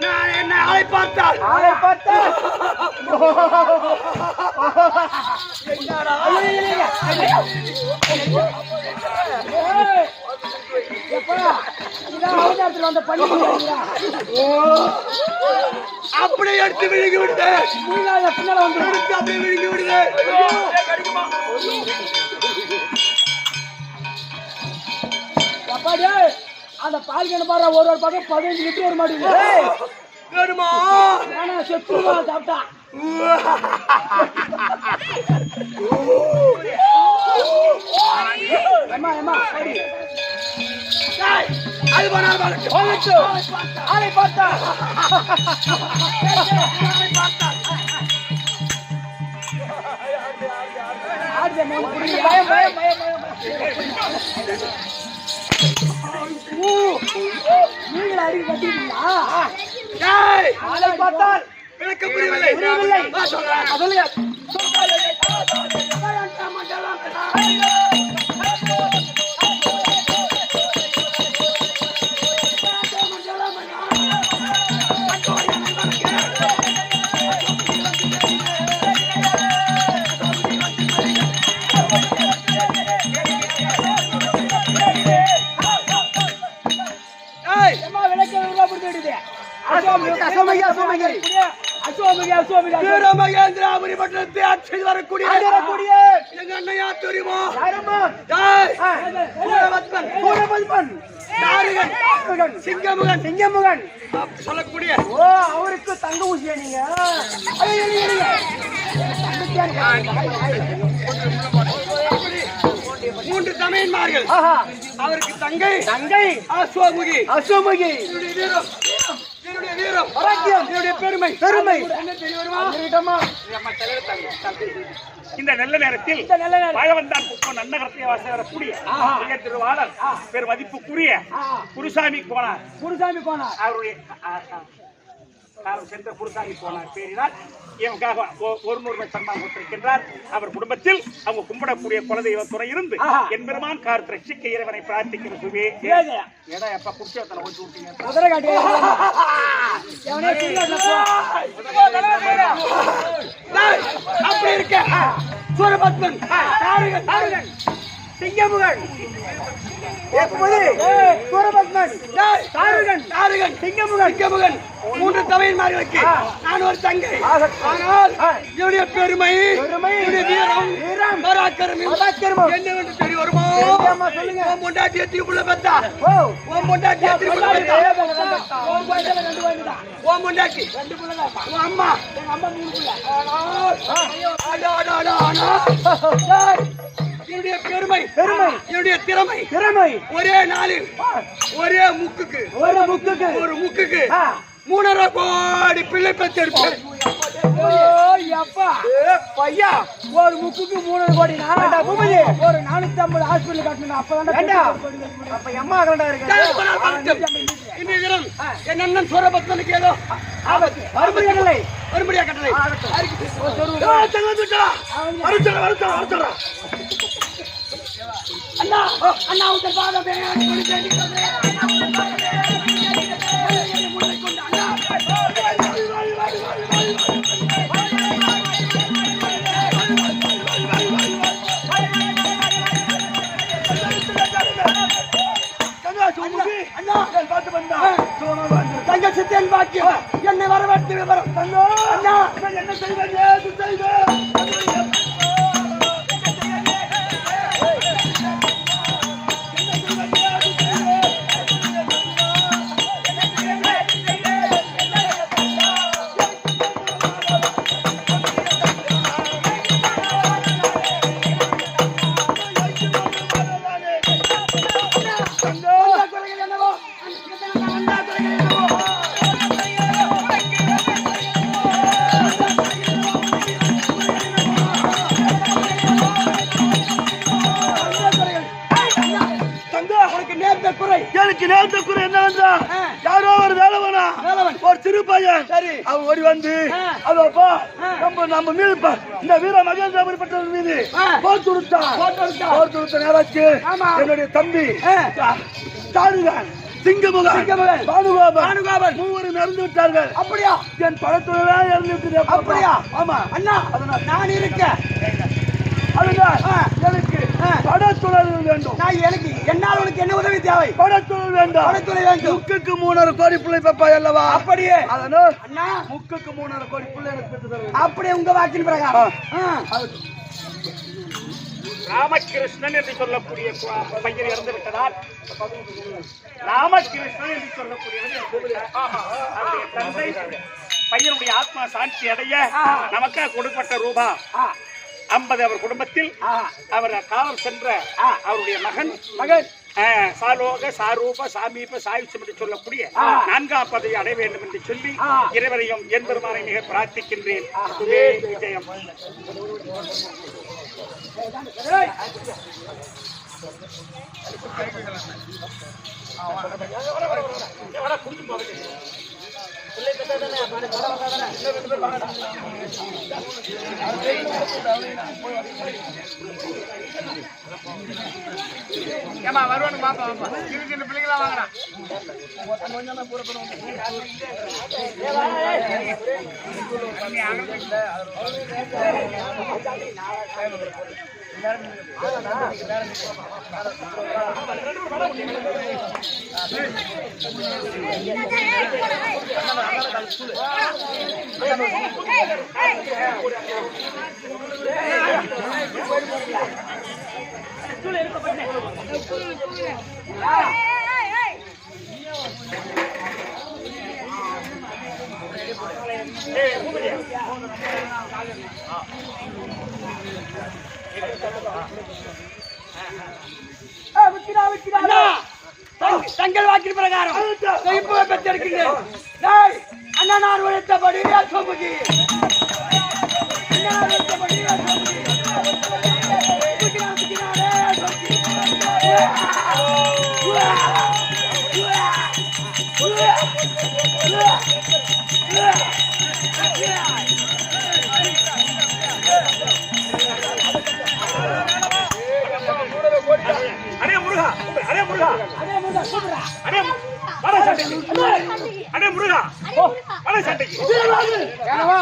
நான் என்ன ஆளை பார்த்தால் அப்படியே எடுத்து விழுங்கி விடுது. அப்படியே விழுங்கி விடுது. அந்த பால் கிணறு பாரு, ஒரு பக்கம் 15 லிட்டர் வர மாட்டேங்குது. வேணுமா? செத்துருவா சாப்பிட்டா. அது பண்ணாலும் ஆளை பார்த்தா நீங்கள் அடி கட்டிங்களா? ஆளை பார்த்தால் விளக்க புரியவில்லை. சொல்லுங்க. வீரமகேந்திராபுரி பட்டணத்தை ஆட்சி வரக்கூடிய எங்க அண்ணையா தெரியுமா? சிங்கமுகன் சொல்லக்கூடிய அவருக்கு தங்க ஊசியா நீங்க? மூன்று தமையன்மார்கள். அவருக்கு தங்கை அஸ்வமுகி. என்னுடைய வீரம், என்னுடைய பெருமை என்ன தெரிய வருமா? இந்த நல்ல நேரத்தில் வாழவந்தான் குப்பம் நன்னகரத்தை வாச வரக்கூடிய திருவாளர் பெரு மதிப்புக்குரிய குருசாமி கோனார் அவருடைய சென்ற குருசாமி கோனார் பேரினால் எனக்காக 100 சன்மானம் கொடுத்திருக்கின்றார். அவர் குடும்பத்தில் அவங்க கும்பிடக்கூடிய குலதெய்வ துறை இருந்து என் பெருமான் கார் ரட்சிக்க இறைவனை பிரார்த்திக்கிற சுவே. ஏடா எப்ப குடிச்சத்தனை ஓட்டி விட்டீங்க? அப்படி இருக்க சூரபத்மன், சிங்கமுகன், சூரபத்மன், சிங்கமுகன் மூன்று தமையன்மார்களுக்கு நான் ஒரு தங்கை. ஆனால் என்னுடைய பெருமை, வீரம், பராக்கிரமம் என்னவென்று தெரிய வருமா? சொல்லுங்க. பொண்டாட்டிய தீப்புள்ள பெத்தா, பொண்டாட்டிய தீப்புள்ள பெத்தா, பொண்டாட்டி அம்மா என்னுடைய பெருமை, என்னுடைய திறமை ஒரே நாளில் ஒரே முக்குக்கு ஒரு முக்குக்கு 3.5 கோடி பிள்ளை பெற்றெடுப்பேன். பையா ஒரு முக்குக்கு 3 கோடி ஒரு 450 ஹாஸ்பிட்டல் கட்டணும். அப்ப அம்மா என் அண்ணன் சூரபத்மனுக்கு ஏதோ மறுபடியா கட்டளை அண்ணா அண்ணா உங்கள் பாதம் தேசத்தின் பாக்கியம் என்னை வரவேற்று விவரம் அண்ணா என்ன செய்வேன் எனக்கு நேர்ந்த குறை என்னவென்றா யாரோ ஒரு வேலவன் ஒரு சிறு பையன் அவன் ஓடி வந்து அதோப்பா நம்ம மீது இந்த வீர மகேந்திரபுரப்பட்ட மீது போர் தொடுத்த நேரத்துக்கு என்னுடைய தம்பி தாருகான் சிங்கமுகன் பானுகோபன் மூவரும் இறந்து விட்டார்கள். அப்படியா? என் படத்தோட இறந்து விட்டது. அப்படியா? ஆமா அண்ணா, அதனால் நான் இருக்கேன். அதுதான் எனக்கு படத்துணை வேண்டும். எனக்கு என்னால் உனக்கு என்ன உதவி தேவை? படத்துணை வேண்டும். படத்துணை வேண்டும். முக்குக்கு 3.5 கோடி பிள்ளை பப்பா அல்லவா? அப்படியே அதனால் அண்ணா முக்குக்கு 3.5 கோடி பிள்ளை எனக்கு பெற்று தருவேன். அப்படியே உங்க வாக்கின் பிரகாரம் ராமகிருஷ்ணன் என்று சொல்லக்கூடிய பையன் இறந்து விட்டதால் ராமகிருஷ்ணன் என்று சொல்லக்கூடியவர் தந்தை பையனுடைய ஆத்மா சாட்சி அடைய நமக்காக கொடுக்கப்பட்ட ரூபா 50 அவர் குடும்பத்தில் அவர் காலம் சென்ற அவருடைய மகன் சாலோக சாரூப சாமீப சாயுச்சம் என்று சொல்லக்கூடிய 4ஆம் பதவியை அடைய வேண்டும் என்று சொல்லி இறைவரையும் என் பெருமானை மிக பிரார்த்திக்கின்றேன். விஜயம். ஏமா வருவானு பாப்பா சின்ன பிள்ளைங்களா வாங்குறான். தங்கள் வாக்கின் பிரகாரம் பெற்றிருக்கிறேன். அண்ணா நான் உழைத்தபடி சோமுகி அரே முருகா அரே முருகா அரே முருகா அரே வர சண்டைக்கு அரே முருகா வர சண்டைக்கு ஏனவா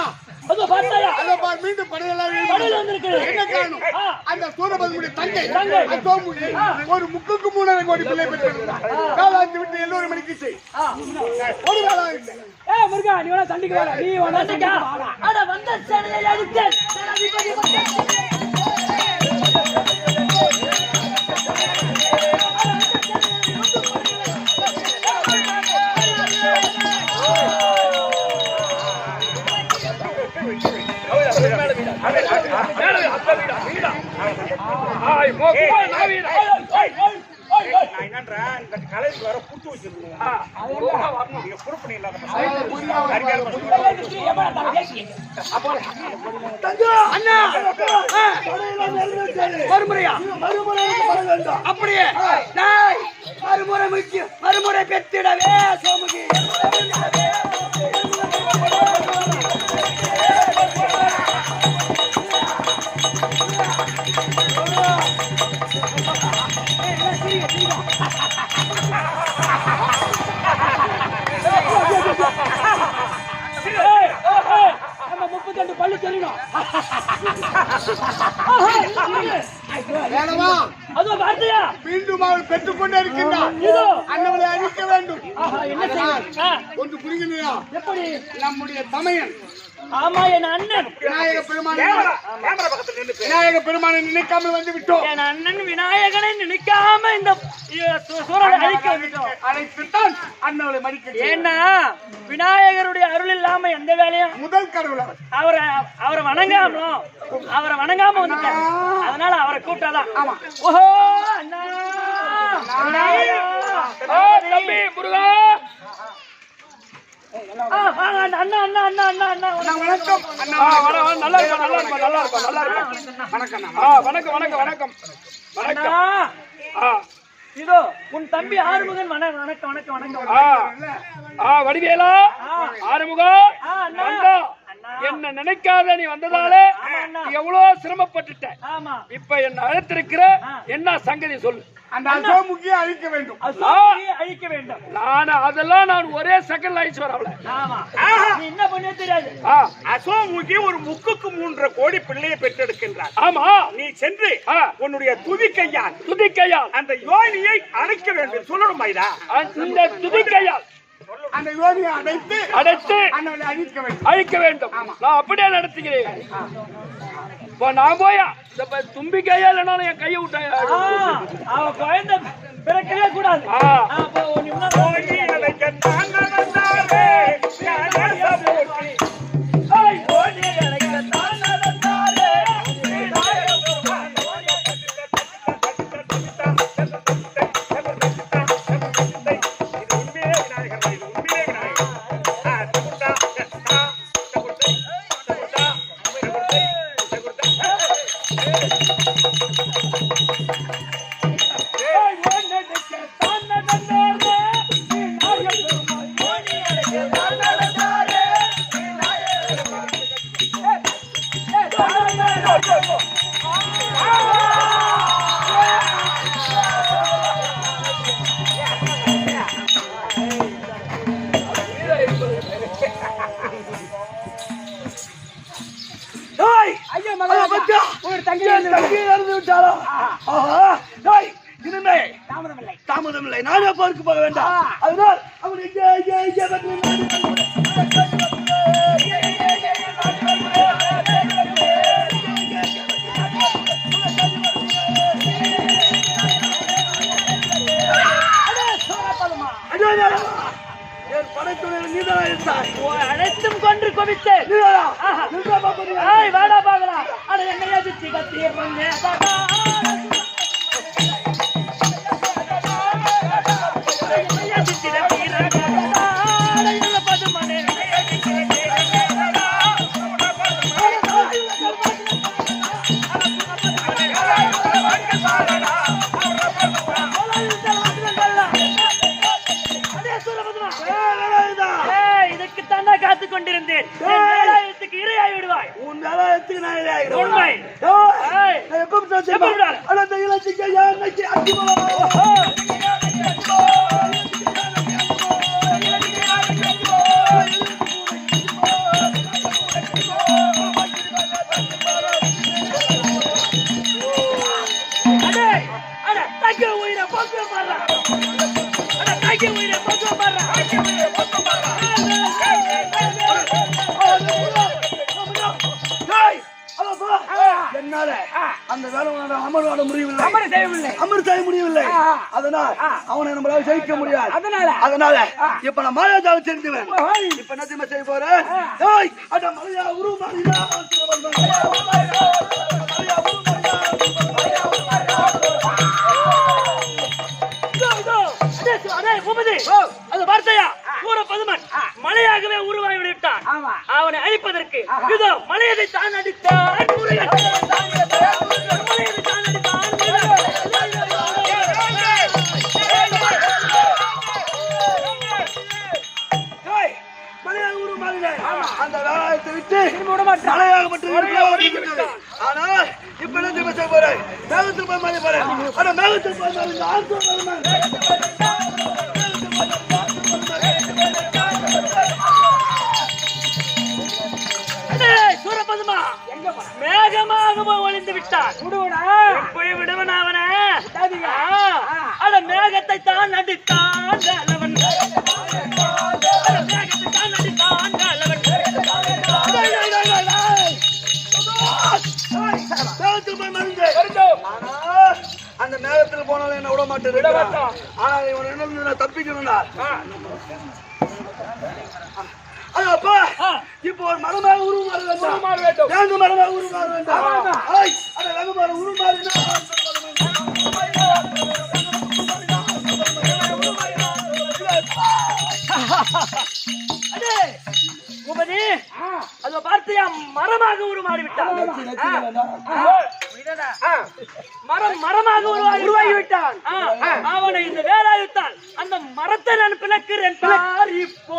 அதோ பார்த்தாயா அதோ பார் மீண்டும் படையெல்லாம் வந்திருக்கு. என்ன காரணம்? அந்த சூரபத்மனுடைய தங்கை சோமுகி ஒரு முக்குக்கு 3.5 கோடி பிள்ளை பெற்றிருந்தார். காலாந்து விட்டு எல்லோரும் மணிக்கு செய் ஒரு வேளா இல்லை. முருகா நீ வேணா சண்டைக்கு வர நீ வேணா சண்டைக்கு அட வந்த சேனையை அடித்தேன். கலைக்கு வர புட்டு வச்சிருக்கோம். அப்படியே மறுமுறை பெற்றிடவே சோமுகி நம்ம 32 பல்லு தெரியணும். வேணவா அதோ வார்த்தையா மீண்டும் அவள் பெற்றுக்கொண்டே இருக்கின்றார். இதோ அண்ணவளை அழிக்க வேண்டும். என்ன செய்ய ஒன்று புரியுதுயா, எப்படி நம்முடைய தமையன் ஆமா என் அண்ணன் விநாயக பெருமானை கேமரா பக்கத்துல நின்னு பேசு. விநாயக பெருமானை நினைக்காமல் வந்து விட்டோம். என் அண்ணன் விநாயகனை நினைக்காம இந்த சூரனை அழிக்க வந்துட்டோம். அழைத்துத்தான் அண்ணவளை மடிக்க செய்வோம். ஏன்னா விநாயகருடைய அருள் இல்லாம எந்த வேலையும் முதல் கடவுள் அவர். அவரை வணங்காம வந்துட்டாங்க. அதனால அவரை கூப்பிட்டாதான். ஆமா. ஓஹோ அண்ணா தம்பி முருகா வாங்க அண்ணா அண்ணா அண்ணா அண்ணா அண்ணா அண்ணா, வணக்கம் அண்ணா. நல்லா இருக்கும் வணக்கம் வணக்கம் அண்ணா இதோ உன் தம்பி ஆறுமுகன் வணக்கம் வணக்கம் வணக்கம் வடிவேலா ஆறுமுகா அண்ணா என்ன நினைக்காத நீ வந்ததாலே எவ்வளவு சிரமப்பட்டுட்ட. ஆமா இப்ப என்ன அழைத்திருக்கிற என்ன சங்கதி சொல்லு. அந்த அசோமுகியை அழிக்க வேண்டும். அழிக்க வேண்டும். நான் ஒரே செகண்ட் அழிச்சு வர அவளை. ஆமா நீ என்ன பண்ணே தெரியாது. அசோமுகி ஒரு 3 கோடி பிள்ளையை பெற்றெடுக்கின்றார். ஆமா நீ சென்று உன்னுடைய துதிக்கையால் அந்த யோனியை அழைக்க வேண்டும் சொல்லணும். இந்த துதிக்கையால் அந்த யோனியை அடைத்து அண்ணவளை அழிக்க வேண்டும். நான் அப்படியே நடத்துகிறேன். நான் போயா தும்பி கையா இல்லைனாலும் என் கையை விட்டாயா. அவ குழந்தை பிறக்கவே கூடாது. தாமதம் இல்லை. நானே பார்க்க போக வேண்டாம். அதனால் அவன் அனைத்தும் கொன்று குவித்து வாடா பாக்கலாம். அட என்னையா சுத்தி கத்திய இதுக்குத்தானே காத்து கொண்டிருந்தேன். இரையாகி விடுவாய். உன் வேலையத்துக்கு நான் இரையாகிறேன். உண்மை உயிரை போக்கு மாறா. என்னால அந்த வேலை அமர் செய்ய முடியவில்லை. அதனால் அவனை நம்மளால ஜெயிக்க முடியாது. அதனால இப்ப நான் மாயாஜாவை தெரிஞ்சுவேன். இப்ப என்ன தெரியுமா செய்ய போறேன்? மலையா உருமாறியா அது வார்த்தையா பதுமன் மலையாகவே உருவாகி விட்டான். அவனை அழிப்பதற்கு இதோ மலையதை தான் அடித்தான். அந்த வேலையத்தை விட்டு மலையாக மட்டும். ஆனால் இப்ப என்ன செய்ய போறேன்? மேகத்தில் போய் மாதிரி போறேன். ஆனா மேகத்தில் போய் சூரபதுமா மேகமாக கொடுத்து விட்டான். போய் விடுவன் அவனை. அட மேகத்தை தான் நடித்தான் அளவன். மேகத்தை தான் நடித்தான் அளவன். அந்த நேரத்தில் போனாலும் என்ன விட மாட்டேன். ஆனா இவன் என்ன தப்பிக்கணும்டா. அப்பா இப்போ ஒரு மரமாக உருமாற வேண்டும். வேங்கு மரமாக உருமாற வேண்டும். அந்த வேங்கு மரம் உருமாறினா பூபதி அதை பார்த்தியா மரமாக உருமாறி விட்டான். மரமாக உருவாகி விட்டான். அவனை இந்த வேலாயுத்தான் அந்த மரத்தை நான் பிளக்கிறேன். இப்போ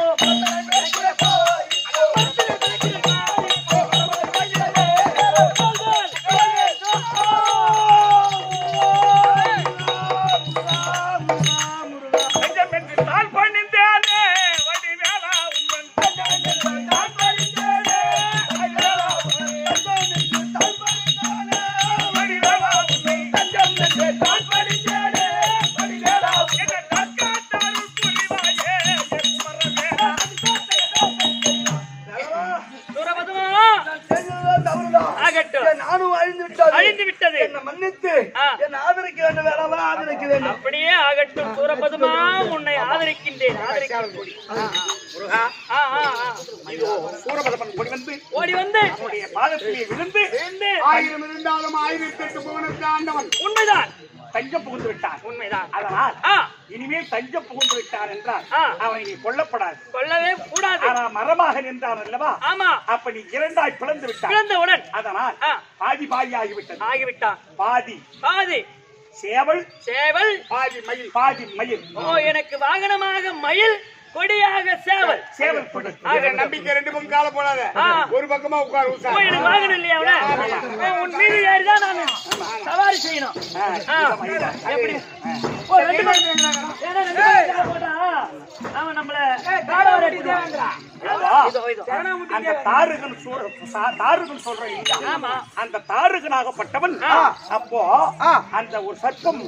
அழிந்து விட்டது. மன்னித்து என்னை ஆதரிக்க வேண்டும். வேணாமா ஆதரிக்க வேண்டும். அப்படியே ஆகட்டும். சூரபதுமா உன்னை ஆதரிக்கின்றேன். சூரபதமன் ஓடி வந்து அவனுடைய பாதத்திலே விழுந்து 1000 இருந்தாலும் 1008 புவனத்தை ஆண்டவன். உண்மைதான். தஞ்சம் புகுந்து விட்டான். உண்மைதான். அதனால் இனிமேல் தஞ்சம் புகுந்து விட்டான் என்றால் அவனை நீ கொல்லப்படாது. கொல்லவே கூடாது. மரமாக நின்றான் அல்லவா? ஆமா. அப்ப நீ இரண்டாய் பிளந்து விட்டான். பிளந்தவுடன் அதனால் பாதி ஆகிவிட்டது. ஆகிவிட்டான். பாதி சேவல் பாதி மயில். பாதி மயில். ஓ, எனக்கு வாகனமாக மயில், கொடியாக சேவல். சேவல் கொடி. நம்பிக்கை 2 பக்கம் கால போடாத. ஒரு பக்கமா உட்காரு. எனக்கு வாகனம் இல்லையா? உன் மீது ஏறிதான் நான் சவாரி செய்யணும். எப்படி? அவன் நம்மள அந்த தாருகன் சொல்றேன். அந்த தாருகனாகப்பட்டவன் அப்போ அந்த ஒரு சர்ப்பம்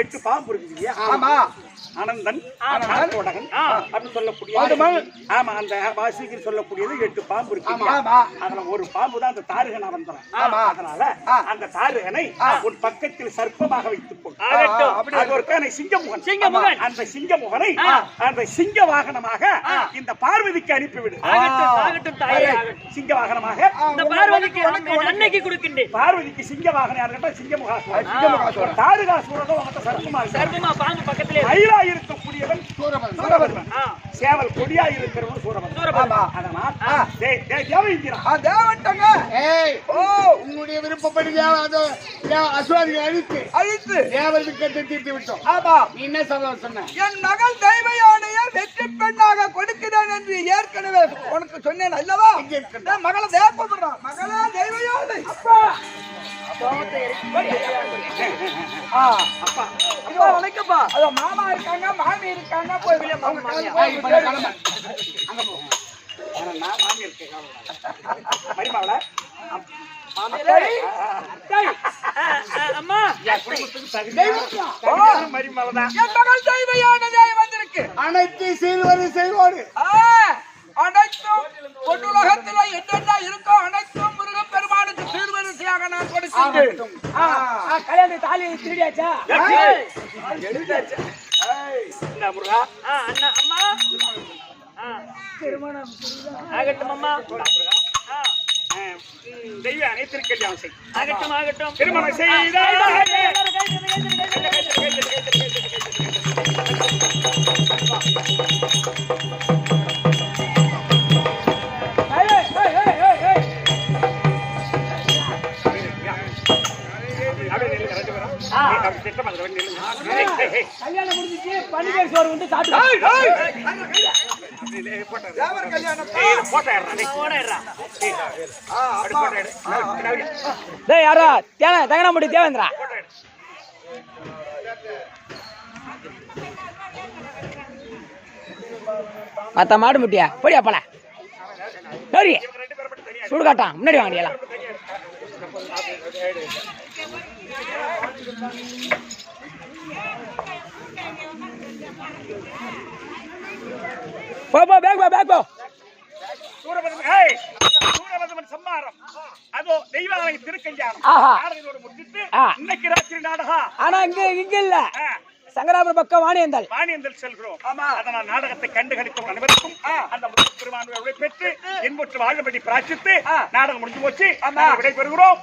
8 பாம்பு இருக்கு இல்லையா? அனந்தன் கோடகன் அப்படின்னு சொல்லக்கூடிய அந்த வாசிக்கு சொல்லக்கூடியது 8 பாம்பு இருக்கு. அதுல ஒரு பாம்பு தான் அந்த தாருகன் அவன். அதனால அந்த தாருகனை உன் பக்கத்தில் சர்ப்பமாக வைத்துக் கொள். சிங்கமுகன். அந்த சிங்கமுகனை அந்த சிங்க வாகனமாக இந்த பார்வதிக்கு அனுப்பிவிடு. சிங்க வாகனமாக இந்த பார்வதிக்கு அன்னைக்கு கொடுக்கின்றேன். பார்வதிக்கு சிங்க வாகனம் யாருக்கிட்ட? சிங்கமுகாசுரன். தாருகாசுரன் சர்ப்பமா பாம்பு பக்கத்திலே இருக்கக்கூடியவன் சூரபத்மன். சேவல் கொடியா இருக்கிறவன் சூரபத்மன். அதனால் உங்களுடைய விருப்பப்படி அசுவாதிகளை அழித்து தேவருக்கு தீர்த்து விட்டோம். நீ என்ன சொன்ன? என் மகள் தெய்வ யானையை வெற்றி பெண்ணாக கொடுக்கிறேன் என்று ஏற்கனவே உனக்கு சொன்னேன் அல்லவா? மகளை தேவைப்படுறான். மகளே தெய்வ யானை. வணக்கப்பா. அதோ மாமா இருக்காங்க, மாமி இருக்காங்க. போய் அனைத்து சீர்வரி செய்வோடு அனைத்தும் பொன்னுலகத்தில் என்னென்ன இருக்கோ அனைத்தும் முருகன் பெருமானுக்கு சீர்வரிசையாக நான் கொடுக்கிறேன். கல்யாண தாலி திருடியாச்சா? முருகா. அம்மா திருமணம் ஆகட்டும். அம்மா தெய்வ அனைத்திற்கு கல்யாணம் செய். ஆகட்டும். திருமணம் செய்த கல்யாணம் முடிஞ்சிச்சு. பண்டிகை சோறு வந்து சாப்பிட்டு யாரா தகன முடி தேவேந்திரா அத்த மாடு முட்டியா போடியா போல சுடுகாட்டான் முன்னாடி வாங்கலாம். போ பேக் போ சூரபதமன் சம்மாரம் அதோ தெய்வாலய திருக்கல்யாணம் ஆஹா. நாடகத்தோடு முடிச்சிட்டு இன்னைக்கு ராத்திரி நாடகம். ஆனா இங்க இல்ல சங்கராபுரம் பக்கம் வாணியந்தல் செல்கிறோம். அதனால் நாடகத்தை கண்டுகளித்த அனைவருக்கும் அந்த பெற்று என்பற்று வாழும்படி பிரார்த்தித்து நாடகம் முடிஞ்சு போச்சு. விடை பெறுகிறோம்.